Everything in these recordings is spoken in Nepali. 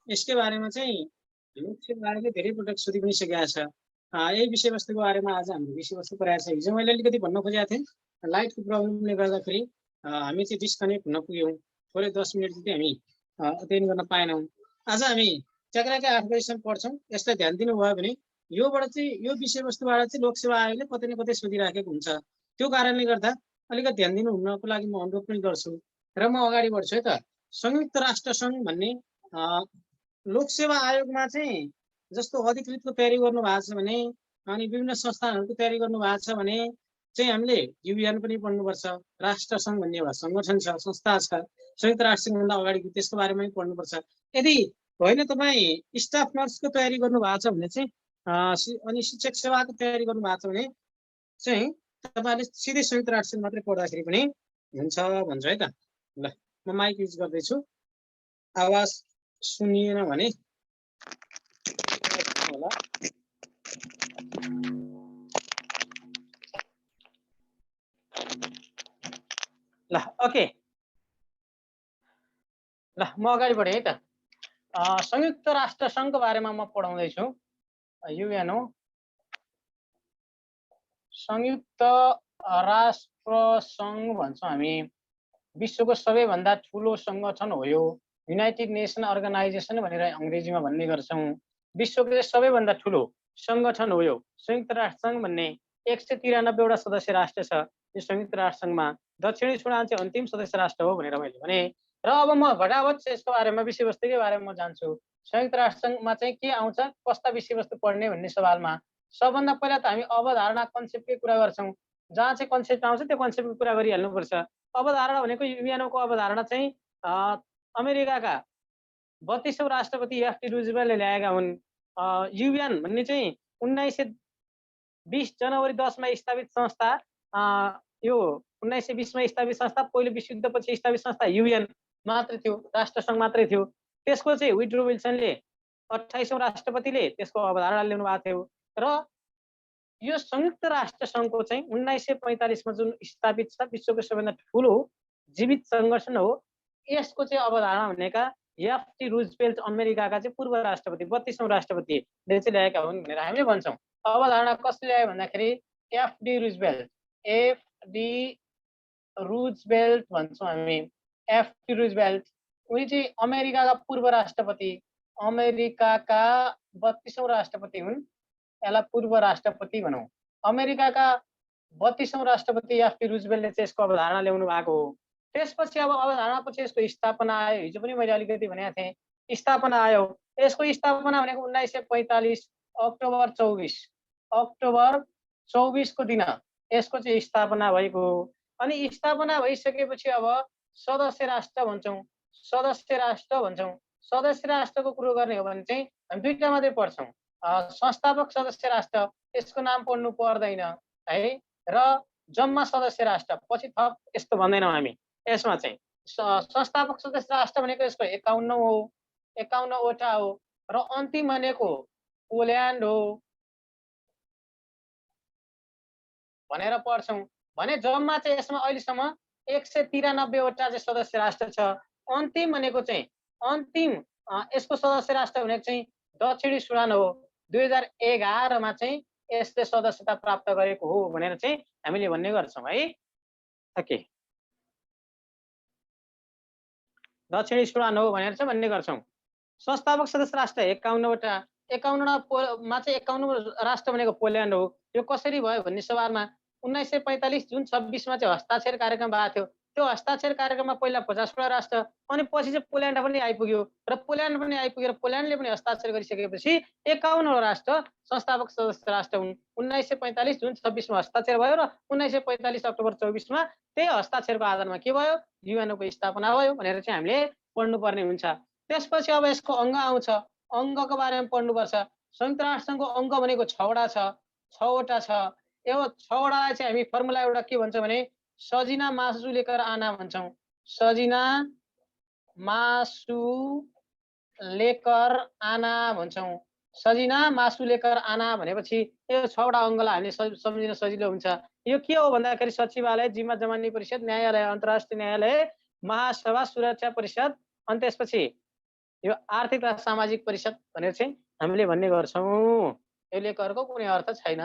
यसकै बारेमा चाहिँ लोकसेवा आयोगले धेरै पटक सोधि पनि सकेका छ। यही विषयवस्तुको बारेमा आज हाम्रो विषयवस्तु परेको छ। हिजो मैले अलिकति भन्न खोजेको थिएँ, लाइटको प्रब्लमले गर्दाखेरि हामी चाहिँ डिस्कनेक्ट हुन पुग्यौँ। थोरै 10 मिनट जति हामी अध्ययन गर्न पाएनौँ। आज हामी ट्याक्राकै 8 बजीसम्म पढ्छौँ। यसलाई ध्यान दिनुभयो भने योबाट चाहिँ यो विषयवस्तुबाट चाहिँ लोकसेवा आयोगले कतै न कतै सोधिराखेको हुन्छ। त्यो कारणले गर्दा अलिकति ध्यान दिनुहुनको लागि म अनुरोध पनि गर्छु र म अगाडि बढ्छु है त। संयुक्त राष्ट्र सङ्घ भन्ने लोकसेवा आयोगमा चाहिँ जस्तो अधिकृतको तयारी गर्नु भएको छ भने अनि विभिन्न संस्थानहरूको तयारी गर्नु भएको छ भने चाहिँ हामीले युएन पनि पढ्नुपर्छ। राष्ट्र सङ्घ भन्ने एउटा सङ्गठन छ, संस्था छ। संयुक्त राष्ट्र सङ्घभन्दा अगाडिको त्यसको बारेमा पनि पढ्नुपर्छ। यदि होइन तपाईँ स्टाफ नर्सको तयारी गर्नु भएको छ भने चाहिँ अनि शिक्षक सेवाको तयारी गर्नु भएको छ भने चाहिँ तपाईँले सिधै संयुक्त राष्ट्र मात्रै पढ्दाखेरि पनि हुन्छ भन्छ है त। ल म माइक युज गर्दैछु, आवाज सुनिएन भने होला। ल ओके, ल म अगाडि बढेँ है त। संयुक्त राष्ट्र सङ्घको बारेमा म पढाउँदैछु। युएन हो, संयुक्त राष्ट्र सङ्घ भन्छौँ हामी। विश्वको सबैभन्दा ठुलो सङ्गठन हो यो। युनाइटेड नेसन अर्गनाइजेसन भनेर अङ्ग्रेजीमा भन्ने गर्छौँ। विश्वको सबैभन्दा ठुलो सङ्गठन हो यो संयुक्त राष्ट्र सङ्घ भन्ने। 193वटा सदस्य राष्ट्र छ यो संयुक्त राष्ट्र सङ्घमा। दक्षिणी सुडान चाहिँ अन्तिम सदस्य राष्ट्र हो भनेर मैले भने। र अब म घटावत यसको बारेमा विषयवस्तुकै बारेमा म जान्छु। संयुक्त राष्ट्र सङ्घमा चाहिँ के आउँछ, कस्ता विषयवस्तु पढ्ने भन्ने सवालमा सबभन्दा पहिला त हामी अवधारणा कन्सेप्टकै कुरा गर्छौँ। जहाँ चाहिँ कन्सेप्ट आउँछ त्यो कन्सेप्टको कुरा गरिहाल्नुपर्छ। अवधारणा भनेको युएनको अवधारणा चाहिँ अमेरिकाका 32औं राष्ट्रपति एफटी रुजवेल्टले ल्याएका हुन्। युएन भन्ने चाहिँ 1920 जनवरी 10 मा स्थापित संस्था। यो 1920 मा स्थापित संस्था। पहिलो विश्वयुद्धपछि स्थापित संस्था युएन मात्रै थियो, राष्ट्र सङ्घ मात्रै थियो। त्यसको चाहिँ वुड्रो विल्सनले 28औं राष्ट्रपतिले त्यसको अवधारणा ल्याउनु भएको थियो। र यो संयुक्त राष्ट्र सङ्घको चाहिँ 1945 मा जुन स्थापित छ, विश्वको सबैभन्दा ठुलो जीवित सङ्गठन हो। यसको चाहिँ अवधारणा भनेका एफटी रुजवेल्ट अमेरिकाका चाहिँ पूर्व राष्ट्रपति 32औं राष्ट्रपतिले चाहिँ ल्याएका हुन् भनेर हामीले भन्छौँ। अवधारणा कसले ल्यायो भन्दाखेरि एफडी रुजवेल्ट, एफडी रुजवेल्ट भन्छौँ हामी। एफडी रुजवेल्ट उनी चाहिँ अमेरिकाका पूर्व राष्ट्रपति, अमेरिकाका 32औं राष्ट्रपति हुन्। यसलाई पूर्व राष्ट्रपति भनौँ। अमेरिकाका 32औं राष्ट्रपति एफडी रुजवेल्टले चाहिँ यसको अवधारणा ल्याउनु भएको हो। त्यसपछि अब अवधारणापछि यसको स्थापना आयो। हिजो पनि मैले अलिकति भनेको थिएँ, स्थापना आयो। यसको स्थापना भनेको 1945 अक्टोबर 24 को दिन यसको चाहिँ स्थापना भएको हो। अनि स्थापना भइसकेपछि अब सदस्य राष्ट्र भन्छौँ। सदस्य राष्ट्रको कुरो गर्ने हो भने चाहिँ हामी दुईटा मात्रै पढ्छौँ, संस्थापक सदस्य राष्ट्र, यसको नाम पढ्नु पर्दैन है, र जम्मा सदस्य राष्ट्र पछि थप यस्तो भन्दैनौँ हामी। यसमा चाहिँ संस्थापक सदस्य राष्ट्र भनेको यसको 51 हो, 51वटा हो। र अन्तिम भनेको पोल्यान्ड हो भनेर पढ्छौँ। भने जम्मा चाहिँ यसमा अहिलेसम्म 193वटा चाहिँ सदस्य राष्ट्र छ। अन्तिम भनेको चाहिँ यसको सदस्य राष्ट्र भनेको चाहिँ दक्षिणी सुडान हो। 2011 मा चाहिँ यसले सदस्यता प्राप्त गरेको हो भनेर चाहिँ हामीले भन्ने गर्छौँ है। ओके, दक्षिणी सुडान हो भनेर चाहिँ भन्ने गर्छौँ। संस्थापक सदस्य राष्ट्र 51वटा, 51 मा चाहिँ 51 राष्ट्र भनेको पोल्यान्ड हो। यो कसरी भयो भन्ने सवालमा 1945 जुन 26 मा चाहिँ हस्ताक्षर कार्यक्रम भएको थियो। त्यो हस्ताक्षर कार्यक्रममा पहिला 50वटा राष्ट्र अनि पछि चाहिँ पोल्यान्ड पनि आइपुग्यो र पोल्यान्डले पनि हस्ताक्षर गरिसकेपछि 51 राष्ट्र संस्थापक सदस्य राष्ट्र हुन्। 1945 जुन 26 मा हस्ताक्षर भयो र 1945 अक्टोबर 24 मा त्यही हस्ताक्षरको आधारमा के भयो, युएनको स्थापना भयो भनेर चाहिँ हामीले पढ्नुपर्ने हुन्छ। त्यसपछि अब यसको अङ्ग आउँछ। अङ्गको बारेमा पढ्नुपर्छ। संयुक्त राष्ट्रसङ्घको अङ्ग भनेको 6वटा छ। यो 6वटालाई चाहिँ हामी फर्मुला एउटा के भन्छ भने सजिना मासु लेकर आना भन्छौँ। सजिना मासु लेकर आना भन्छौँ। सजिना मासु लेकर आना भनेपछि यो 6वटा अङ्गलाई हामीले सम्झिन सजिलो हुन्छ। यो के हो भन्दाखेरि सचिवालय, जिम्मा जमानी परिषद, न्यायालय, अन्तर्राष्ट्रिय न्यायालय, महासभा, सुरक्षा परिषद, अनि त्यसपछि यो आर्थिक र सामाजिक परिषद भनेर चाहिँ हामीले भन्ने गर्छौँ। यो लेखहरूको कुनै अर्थ छैन।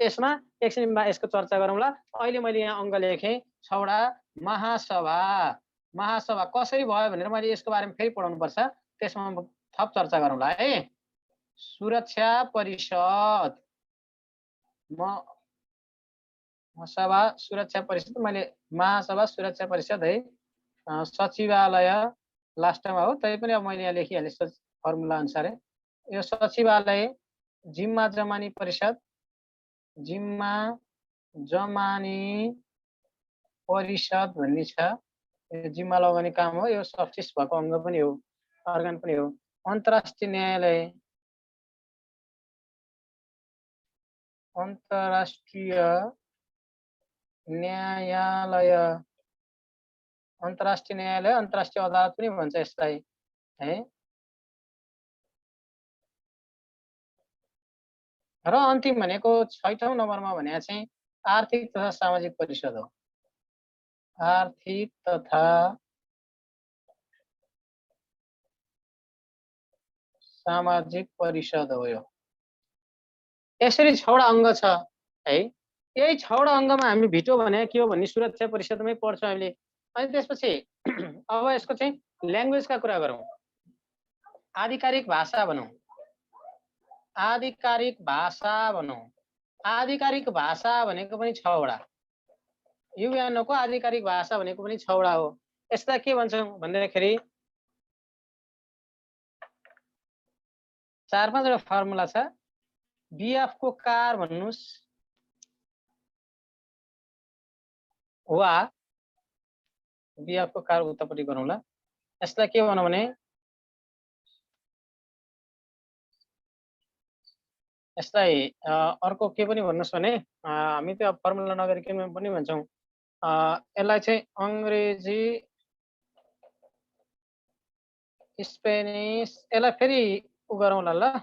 त्यसमा एकछिनमा यसको चर्चा गरौँला। अहिले मैले यहाँ अङ्क लेखेँ 6वटा महासभा। महासभा कसरी भयो भनेर मैले यसको बारेमा फेरि पढाउनुपर्छ। त्यसमा थप चर्चा गरौँला है। सुरक्षा परिषद सभा सुरक्षा परिषद मैले महासभा सुरक्षा परिषद है। सचिवालय लास्टमा हो, तैपनि अब मैले यहाँ लेखिहालेँ फर्मुला अनुसारै। यो सचिवालय जिम्मा जमानी परिषद, जिम्मा जमानी परिषद भन्ने छ। यो जिम्मा लगाउने काम हो। यो सब्सिस्ट भएको अङ्ग पनि हो, अर्गन पनि हो। अन्तर्राष्ट्रिय न्यायालय, अन्तर्राष्ट्रिय न्यायालय, अन्तर्राष्ट्रिय न्यायालय, अन्तर्राष्ट्रिय अदालत पनि भन्छ यसलाई है। र अन्तिम भनेको 6औं नम्बरमा भने चाहिँ आर्थिक तथा सामाजिक परिषद हो। आर्थिक तथा सामाजिक परिषद हो यो। यसरी 6वटा अङ्ग छ है। यही 6वटा अङ्गमा हामी भिटो भने के हो भन्ने सुरक्षा परिषदमै पढ्छौँ हामीले। अनि त्यसपछि अब यसको चाहिँ ल्याङ्ग्वेजका कुरा गरौँ। आधिकारिक भाषा भनौँ, आधिकारिक भाषा भनौँ। आधिकारिक भाषा भनेको पनि 6वटा। युएनओको आधिकारिक भाषा भनेको पनि 6वटा हो। यसलाई के भन्छौँ भन्दाखेरि 4-5 वटा फर्मुला छ। बिएफको कार भन्नुस् वा बिएफको कार उतापट्टि गरौँला। यसलाई के भनौँ भने यसलाई अर्को के पनि भन्नुस् भने हामी त फर्मुला नगरिकन पनि भन्छौँ। यसलाई चाहिँ अङ्ग्रेजी स्पेनिस यसलाई फेरि उ गरौँला ल।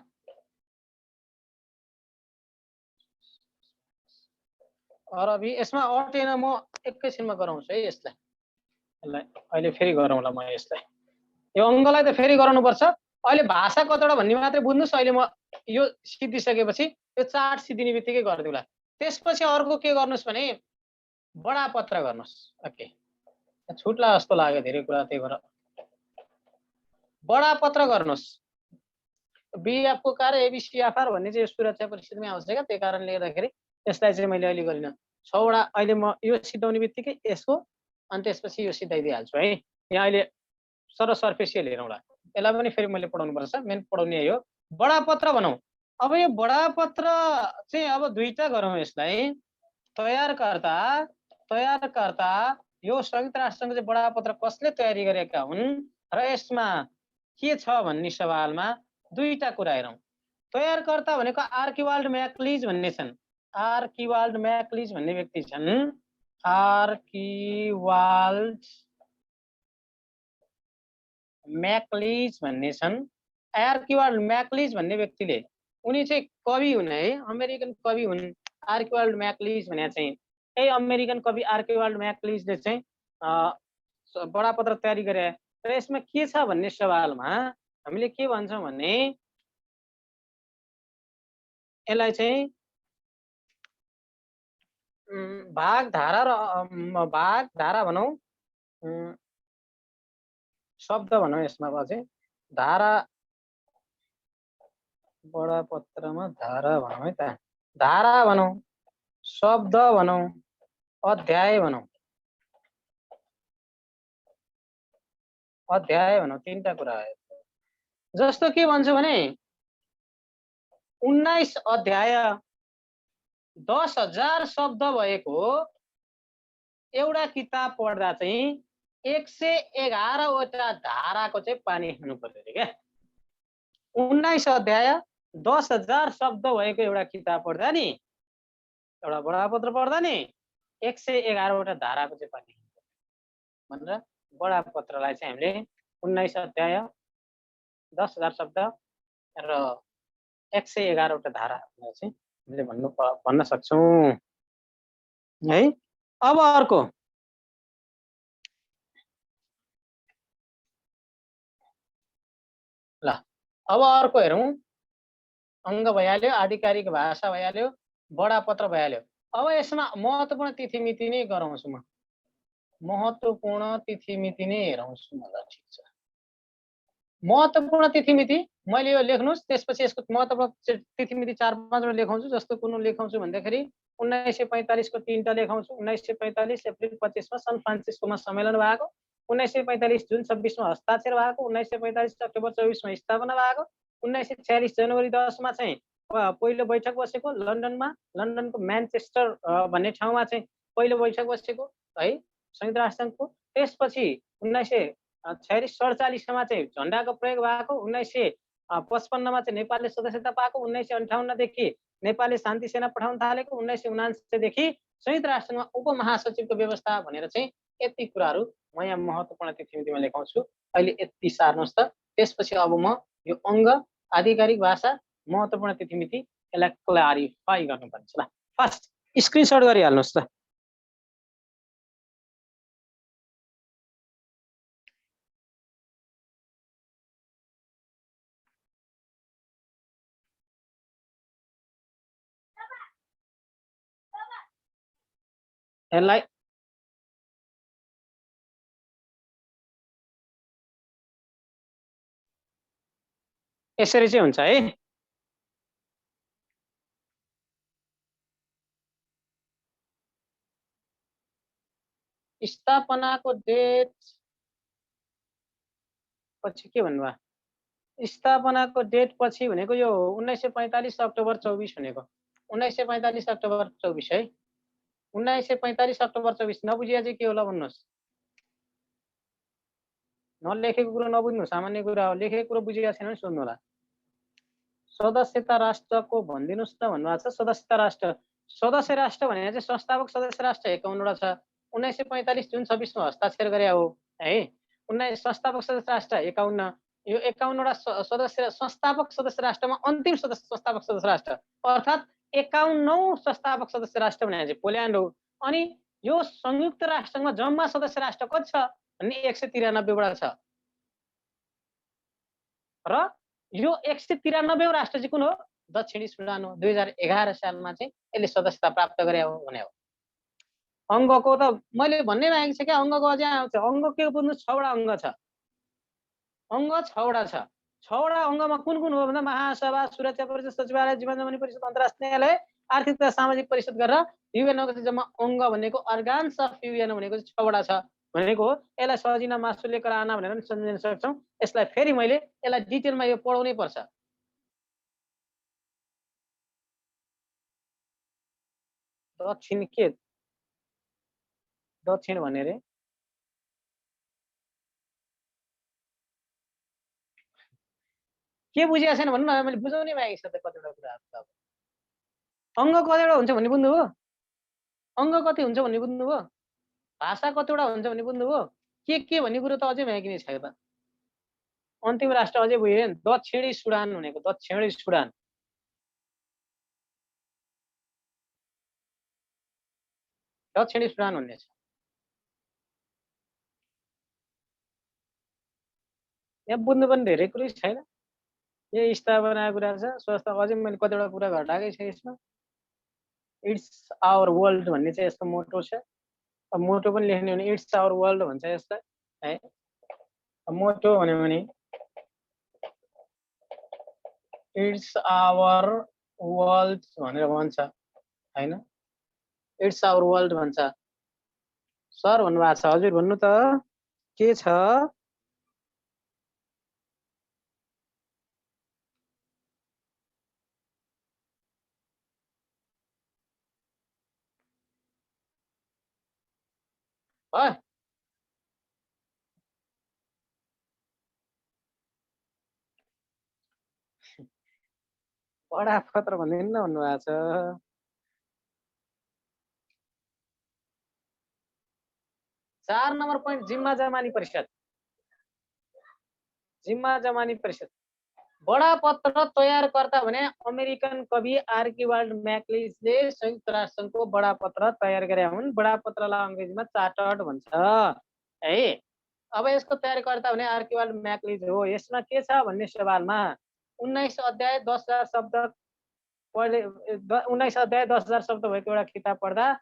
अरबी यसमा अटेन, म एकैछिनमा गराउँछु है यसलाई। अहिले फेरि गरौँला म यसलाई। यो अङ्कलाई त फेरि गराउनुपर्छ। अहिले भाषा कतिवटा भन्ने मात्रै बुझ्नुस्। अहिले म यो सिद्धिसकेपछि यो चार्ट सिद्धिने बित्तिकै गरिदिउँला। त्यसपछि अर्को के गर्नुस् भने बडापत्र गर्नुस्। ओके, छुट्ला जस्तो लाग्यो धेरै कुरा, त्यही भएर बडापत्र गर्नुस्। बिएफको कार एबिसिएफआर भन्ने चाहिँ सुरक्षा परिषदमै आउँछ क्या। त्यही कारणले गर्दाखेरि यसलाई चाहिँ मैले अहिले गरिनँ। 6वटा अहिले म यो सिद्धाउने बित्तिकै यसको अनि त्यसपछि यो सिद्धाइदिइहाल्छु है। यहाँ अहिले सरफेसियल हेरौँला। यसलाई पनि फेरि मैले पढाउनु पर्छ। मेन पढाउने हो बडापत्र भनौँ। अब यो बडापत्र चाहिँ अब दुईटा गरौँ यसलाई। तयारकर्ता यो संयुक्त राष्ट्रसङ्घ चाहिँ बडापत्र कसले तयारी गरेका हुन् र यसमा के छ भन्ने सवालमा दुईटा कुरा हेरौँ। तयारकर्ता भनेको आर्किवाल्ड म्याक्लिज भन्ने छन्। आर्किवाल्ड म्याक्लिज भन्ने व्यक्ति छन्। आर्किवाल्ड म्याक्लिज भन्ने छन्। आर्किवाल्ड म्याक्लिज भन्ने व्यक्तिले, उनी चाहिँ कवि हुन् है, अमेरिकन कवि हुन्। आर्किवाल्ड म्याक्लिज भने चाहिँ यही अमेरिकन कवि आर्किवाल्ड म्याक्लिजले चाहिँ बडापत्र तयारी गरे। र यसमा के छ भन्ने सवालमा हामीले के भन्छौँ भने यसलाई चाहिँ भाग धारा भनौँ, शब्द भनौँ। यसमा चाहिँ धारा, बडापत्रमा धारा भनौँ है त। धारा भनौँ, शब्द भनौँ, अध्याय भनौँ। अध्याय भनौँ, तीनटा कुरा आयो। जस्तो के भन्छु भने 19 अध्याय 10,000 शब्द भएको एउटा किताब पढ्दा चाहिँ 111 वटा धाराको चाहिँ पानी खानु पर्यो अरे क्या। 19 अध्याय 10,000 शब्द भएको एउटा किताब पढ्दा नि, एउटा बडापत्र पढ्दा नि 111 वटा धाराको चाहिँ पानी खानु भनेर बडापत्रलाई चाहिँ हामीले 19 अध्याय 10,000 शब्द र 111 वटा धारा चाहिँ हामीले भन्न सक्छौँ है। अब अर्को अब अर्को हेरौँ, अङ्ग भइहाल्यो, आधिकारिक भाषा भइहाल्यो, बडापत्र भइहाल्यो। अब यसमा महत्त्वपूर्ण तिथिमिति नै गराउँछु म। महत्त्वपूर्ण तिथिमिति नै हेराउँछु म। ल ठिक छ। महत्त्वपूर्ण तिथिमिति मैले यो लेख्नुहोस्, त्यसपछि यसको महत्त्वपूर्ण तिथिमिति 4-5 वटा लेखाउँछु। जस्तो कुन लेखाउँछु भन्दाखेरि 1945 को 3 टा लेखाउँछु। 1945 एप्रिल 25 मा सन फ्रान्सिस्कोमा सम्मेलन भएको, 1945 जुन 26 मा हस्ताक्षर भएको, 1945 अक्टोबर 24 मा स्थापना भएको, 1946 जनवरी 10 मा चाहिँ पहिलो बैठक बसेको लन्डनमा, लन्डनको म्यानचेस्टर भन्ने ठाउँमा चाहिँ पहिलो बैठक बसेको है संयुक्त राष्ट्रसङ्घको। त्यसपछि 1946-47 मा चाहिँ झन्डाको प्रयोग भएको, 1955 मा चाहिँ नेपालले सदस्यता पाएको, 1958 देखि नेपालले शान्ति सेना पठाउन थालेको, 1979 देखि संयुक्त राष्ट्रमा उपमहासचिवको व्यवस्था भनेर चाहिँ यति कुराहरू म यहाँ महत्त्वपूर्ण तिथिमितिमा लेखाउँछु। अहिले यति सार्नुहोस् त। त्यसपछि अब म यो अङ्ग, आधिकारिक भाषा, महत्त्वपूर्ण तिथिमिति यसलाई क्ल्यारिफाई गर्नुपर्छ। ल फर्स्ट स्क्रिनसट गरिहाल्नुहोस् त। यसलाई यसरी चाहिँ हुन्छ है। स्थापनाको डेट पछि के भन्नुभयो? स्थापनाको डेट पछि भनेको यो 1945 अक्टोबर 24 भनेको 1945 अक्टोबर 24 है। 1945 अक्टोबर 24 नबुझिया चाहिँ के होला भन्नुहोस्। नलेखेको कुरो नबुझ्नु सामान्य कुरा हो, लेखेको कुरो बुझिया छैन भने सोध्नु होला। सदस्यता राष्ट्रको भनिदिनुहोस् न भन्नुभएको छ। सदस्यता राष्ट्र, सदस्य राष्ट्र भनेको चाहिँ संस्थापक सदस्य राष्ट्र 51 वटा छ। 1945 जुन 26 मा हस्ताक्षर गरे हो है। 19 संस्थापक सदस्य राष्ट्र 51। यो 51 वटा सदस्य संस्थापक सदस्य राष्ट्रमा अन्तिम सदस्य संस्थापक सदस्य राष्ट्र अर्थात् 51औं संस्थापक सदस्य राष्ट्र भनेको चाहिँ पोल्यान्ड हो। अनि यो संयुक्त राष्ट्रमा जम्मा सदस्य राष्ट्र कति छ भने 193 वटा छ। र यो 193औं राष्ट्र चाहिँ कुन हो? दक्षिणी सुडान हो। 2011 सालमा चाहिँ यसले सदस्यता प्राप्त गरे हो भने हो। अङ्गको त मैले भन्नै बाँकी छ क्या, अङ्गको अझै आउँछ। अङ्ग के बुझ्नु, 6 वटा अङ्ग छ। अङ्ग 6 वटा छ। 6 वटा अङ्गमा कुन कुन हो भन्दा महासभा, सुरक्षा परिषद, सचिवालय, जीवन जमानी परिषद, अन्तर्राष्ट्रिय न्यायालय, आर्थिक तथा सामाजिक परिषद गरेर युएनको चाहिँ जम्मा अङ्ग भनेको अर्गान्स अफ युएन भनेको चाहिँ 6 वटा छ भनेको हो। यसलाई सजिना मासुले कराना भनेर पनि सम्झिन सक्छौँ। यसलाई फेरि मैले यसलाई डिटेलमा यो पढाउनै पर्छ। दक्षिण के दक्षिण भन्ने रे के बुझिया छैन भन्नु न, मैले बुझाउनै बाँकी छ त कतिवटा कुराहरू। अङ्ग कतिवटा हुन्छ भन्ने बुझ्नुभयो? अङ्ग कति हुन्छ भन्ने बुझ्नुभयो? भाषा कतिवटा हुन्छ भन्ने बुझ्नुभयो? के भन्ने कुरो त अझै बाँकी नै छ। त अन्तिम राष्ट्र अझै बुझेन। दक्षिणी सुडान भनेको दक्षिणी सुडान। दक्षिणी सुडान भन्ने छ। यहाँ बुझ्नु पनि धेरै कुरै छैन। यो स्थापनाको कुरा छ। स्वास्थ्य अझै मैले कतिवटा कुरा घटाएकै छ यसमा। इट्स आवर वर्ल्ड भन्ने चाहिँ यस्तो मोटो छ। मोटो पनि लेख्ने भने इट्स आवर वर्ल्ड भन्छ यसलाई है। मोटो भन्यो भने इट्स आवर वर्ल्ड भनेर भन्छ हैन। इट्स आवर वर्ल्ड भन्छ। सर भन्नुभएको छ। हजुर भन्नु त के छ? बडापत्र भन्दैन भन्नुभएको छ। 4 नम्बर पोइन्ट जिम्मा जमानी परिषद। जिम्मा जमानी परिषद बडापत्र तयारकर्ता भने अमेरिकन कवि आर्किबाल्ड म्याक्लिजले संयुक्त राष्ट्रसङ्घको बडापत्र तयार गरे हुन्। बडापत्रलाई अङ्ग्रेजीमा चार्टर्ड भन्छ है। अब यसको तयारकर्ता भने आर्किबाल्ड म्याक्लिज हो। यसमा के छ भन्ने सवालमा 19 अध्याय 10,000 शब्द पढे 19 अध्याय 10,000 शब्द भएको एउटा किताब पढ्दा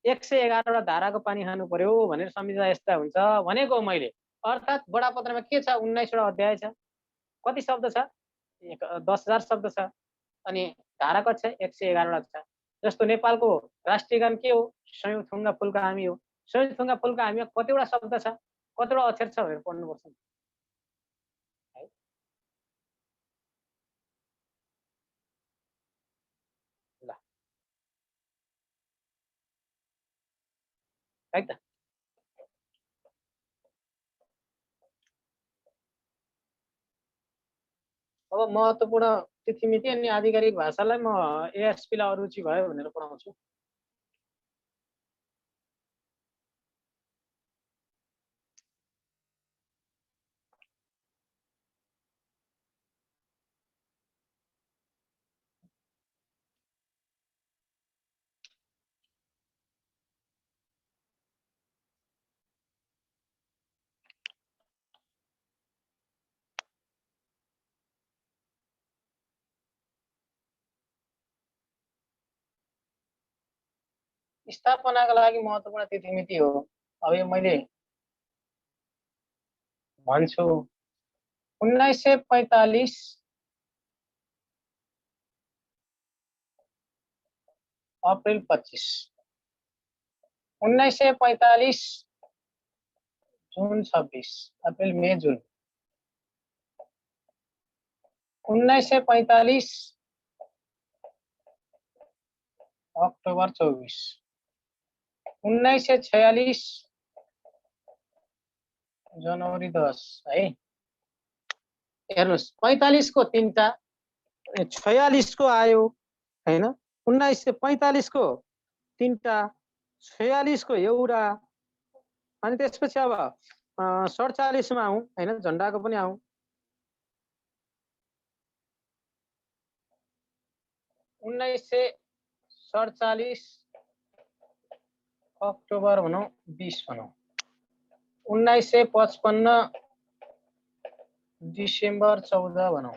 111 वटा धाराको पानी खानु पर्यो भनेर संविधान यस्ता हुन्छ भनेको मैले। अर्थात् बडापत्रमा के छ 19 वटा अध्याय छ। कति शब्द छ 10,000 शब्द छ अनि धारा कति छ 111 वटा छ। जस्तो नेपालको राष्ट्रिय गान के हो संयुक्तथुङ्गा फुलका हामी हो। संयुक्तथुङ्गा फुलका हामीमा कतिवटा शब्द छ कतिवटा अक्षर छ भनेर पढ्नुपर्छ है। ल है त। अब महत्त्वपूर्ण तिथिमिति अनि आधिकारिक भाषालाई म एएसपीलाई अरुचि भयो भनेर पढाउँछु। स्थापनाको लागि महत्त्वपूर्ण तिथिमिति हो। अब यो मैले भन्छु 1945 अप्रिल 25, 1945 जुन 26, अप्रिल मे जुन, 1945 अक्टोबर 24, 1946 जनवरी 10 है। हेर्नुहोस् 45 को 3टा 46 को आयो हैन, 1945 को 3टा 46 को एउटा अनि त्यसपछि अब 47 मा आउँ हैन, झण्डाको पनि आउँ। 1947 अक्टोबर भनौँ 20 भनौँ, 1955 डिसेम्बर 14 भनौँ,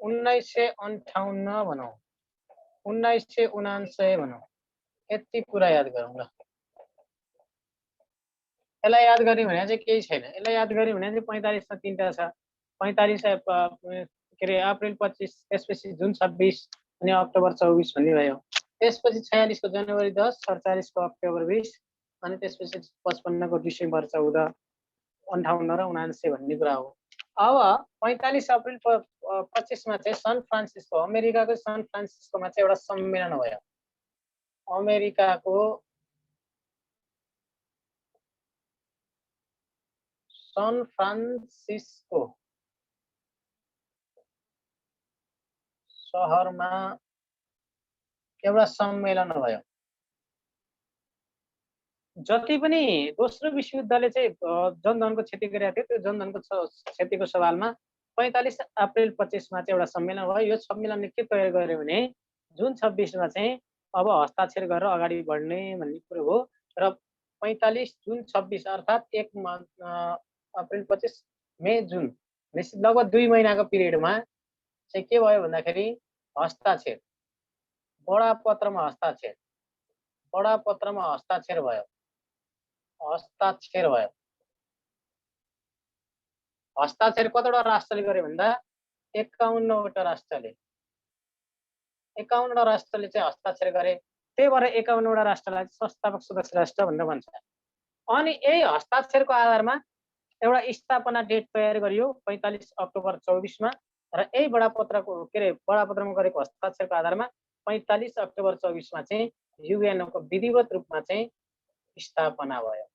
1958 भनौँ, 1979 भनौँ। यति कुरा याद गरौँ ल। यसलाई याद गर्ने भने चाहिँ केही छैन। यसलाई याद गर्ने भने चाहिँ 45 मा 3टा छ। 45 के अरे अप्रिल 25, त्यसपछि जुन 26 अनि अक्टोबर 24 भन्ने भयो। त्यसपछि 46 को जनवरी 10, 47 को अक्टोबर 20 अनि त्यसपछि 55 को डिसेम्बर 14, 58 र 79 भन्ने कुरा हो। अब 45 अप्रिल 25 मा चाहिँ सन फ्रान्सिस्को अमेरिकाको सन फ्रान्सिस्कोमा चाहिँ एउटा सम्मेलन भयो। अमेरिकाको सन फ्रान्सिस्को सहरमा एउटा सम्मेलन भयो। जति पनि दोस्रो विश्वयुद्धले चाहिँ जनधनको क्षति गरेको थियो त्यो जनधनको क्षतिको सवालमा 45 अप्रिल 25 मा चाहिँ एउटा सम्मेलन भयो। यो सम्मेलनले के तय गर्यो भने जुन 26 मा चाहिँ अब हस्ताक्षर गरेर अगाडि बढ्ने भन्ने कुरो हो र 45 जुन 26 अर्थात् 1 अप्रिल 25 मे जुन लगभग 2 महिनाको पिरियडमा चाहिँ के भयो भन्दाखेरि हस्ताक्षर बडापत्रमा हस्ताक्षर भयो। हस्ताक्षर कतिवटा राष्ट्रले गर्यो भन्दा 51 वटा राष्ट्रले 51 वटा राष्ट्रले चाहिँ हस्ताक्षर गरे। त्यही भएर 51 वटा राष्ट्रलाई संस्थापक सदस्य राष्ट्र भनेर भन्छ। अनि यही हस्ताक्षरको आधारमा एउटा स्थापना डेट तयार गरियो 45 अक्टोबर 24 मा र यही बडापत्रको के अरे बडापत्रमा गरेको हस्ताक्षरको आधारमा 45 अक्टोबर 24 मा चाहिँ युएनओको विधिवत रूपमा चाहिँ स्थापना भयो।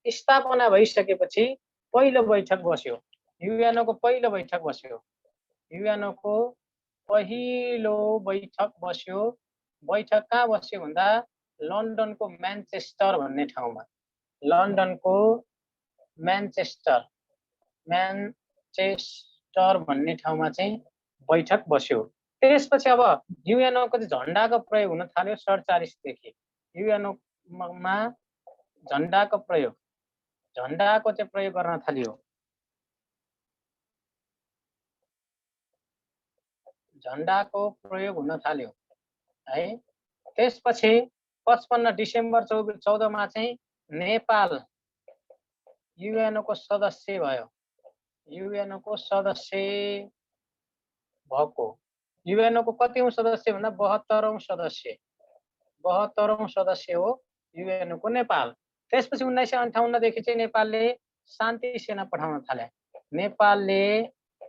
स्थापना भइसकेपछि पहिलो बैठक बस्यो। युएनओको पहिलो बैठक बस्यो। युएनओको पहिलो बैठक बस्यो। बैठक कहाँ बस्यो भन्दा लन्डनको म्यानचेस्टर भन्ने ठाउँमा। लन्डनको म्यानचेस्टर भन्ने ठाउँमा चाहिँ बैठक बस्यो। त्यसपछि अब युएनओको झण्डाको प्रयोग हुन थाल्यो 47 देखि। युएनओमा झण्डाको चाहिँ प्रयोग गर्न थालियो। झन्डाको प्रयोग हुन थाल्यो है। त्यसपछि 55 डिसेम्बर 14 चाहिँ नेपाल युएनओको सदस्य भयो। युएनओको सदस्य भएको। युएनओको कतिौं सदस्य भन्दा 72औं सदस्य। 72औं सदस्य हो युएनओको नेपाल। त्यसपछि 1958 देखि चाहिँ नेपालले शान्ति सेना पठाउन थाले। नेपालले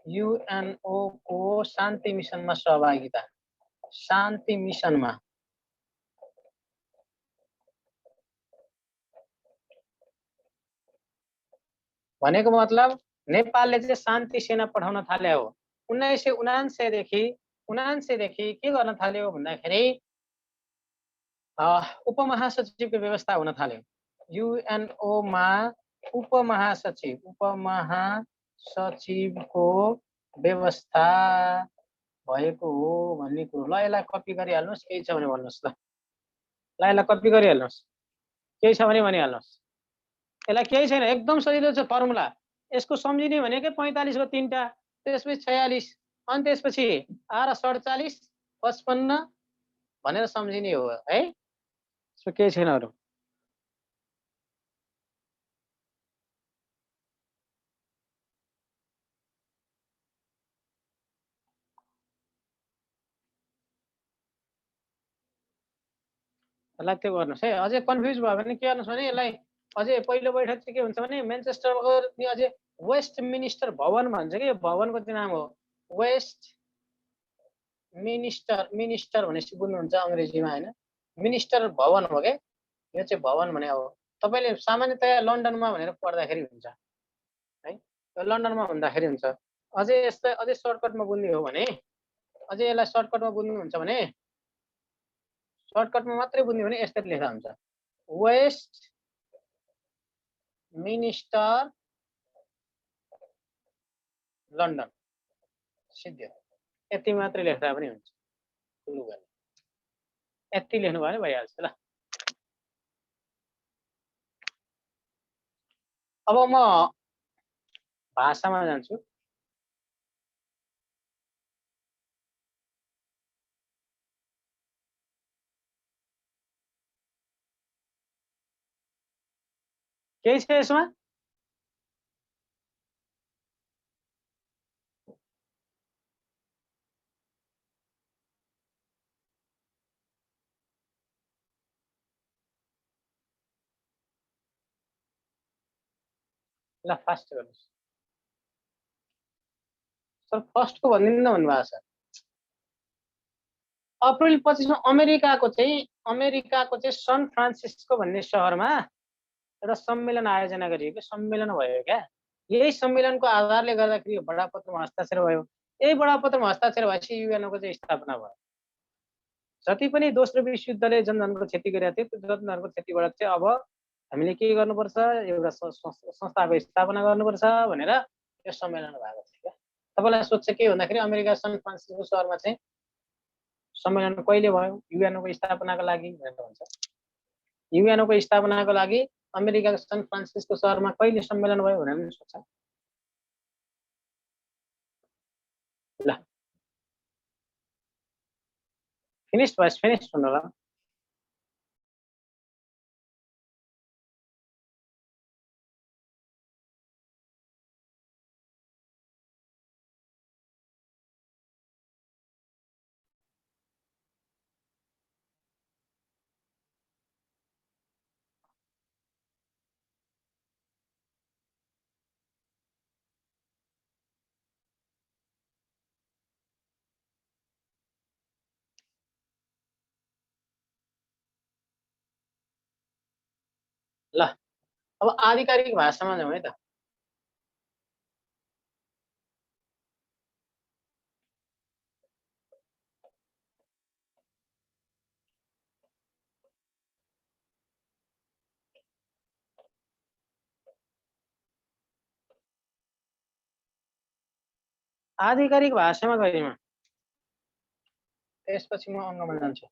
युएनओ को शान्ति मिसनमा सहभागिता। शान्ति मिसनमा भनेको मतलब नेपालले चाहिँ शान्ति सेना पठाउन थाले हो। 1979 देखि के गर्न थाल्यो भन्दाखेरि उपमहासचिवको व्यवस्था हुन थाल्यो। युएनओ मा उपमहासचिवको व्यवस्था भएको हो भन्ने कुरो। ल यसलाई कपी गरिहाल्नुहोस्, केही छ भने भन्नुहोस्। ल यसलाई कपी गरिहाल्नुहोस्, केही छ भने भनिहाल्नुहोस्। यसलाई केही छैन, एकदम सजिलो छ फर्मुला। यसको सम्झिने भनेकै 45 को 3टा, त्यसपछि 46 अनि त्यसपछि आएर 47 55 भनेर सम्झिने हो है। यसको केही छैन अरु। यसलाई त्यो गर्नुहोस् है। अझै कन्फ्युज भयो भने के गर्नुहोस् भने यसलाई अझै पहिलो बैठक चाहिँ के हुन्छ भने म्यानचेस्टरको अझै वेस्ट मिनिस्टर भवन भन्छ कि, यो भवनको चाहिँ नाम हो वेस्ट मिनिस्टर भनेपछि बुझ्नुहुन्छ अंग्रेजीमा हैन। मिनिस्टर भवन हो के, यो चाहिँ भवन भने हो। तपाईले सामान्यतया लन्डनमा भनेर पढ्दाखेरि हुन्छ है, लन्डनमा भन्दाखेरि हुन्छ। अझै यस्तै अझै सर्टकटमा बुझ्ने हो भने, अझै यसलाई सर्टकटमा बुझ्नुहुन्छ भने, सर्टकटमा मात्रै बुझ्ने भने यसरी लेख्दा हुन्छ, वेस्ट मिनिस्टर लन्डन सिद्धो। यति मात्रै लेख्दा पनि हुन्छ। यति लेख्नु भयो भने भइहाल्छ। ल अब म भाषामा जान्छु। केही छ यसमा? ल फास्ट गर्नुहोस् सर। फर्स्टको भनिदिनु न भन्नुभएको छ। अप्रिल 25 मा अमेरिकाको चाहिँ सन फ्रान्सिस्को भन्ने शहरमा एउटा सम्मेलन आयोजना गरिएको, सम्मेलन भयो क्या। यही सम्मेलनको आधारले गर्दाखेरि यो बडापत्रमा हस्ताक्षर भयो। यही बडापत्रमा हस्ताक्षर भएपछि युएनओको चाहिँ स्थापना भयो। जति पनि दोस्रो विश्वयुद्धले जनजनको क्षति गरेका थियो, त्यो जनजनको क्षतिबाट चाहिँ अब हामीले के गर्नुपर्छ, एउटा संस्थाको स्थापना गर्नुपर्छ भनेर यो सम्मेलन भएको थियो क्या। तपाईलाई सोध्छ के भन्दाखेरि अमेरिका सन फ्रान्सिस्को शहरमा चाहिँ सम्मेलन कहिले भयो, युएनओको स्थापनाको लागि भनेर भन्छ। युएनओको स्थापनाको लागि अमेरिकाको सन फ्रान्सिस्को शहरमा कहिले सम्मेलन भयो भनेर पनि सोध्छ। ल फिनिश भयो, फिनिश हुनु ल। ल अब आधिकारिक भाषामा जाउँ है त। आधिकारिक भाषामा गएँ म। त्यसपछि म अङ्गमा जान्छु।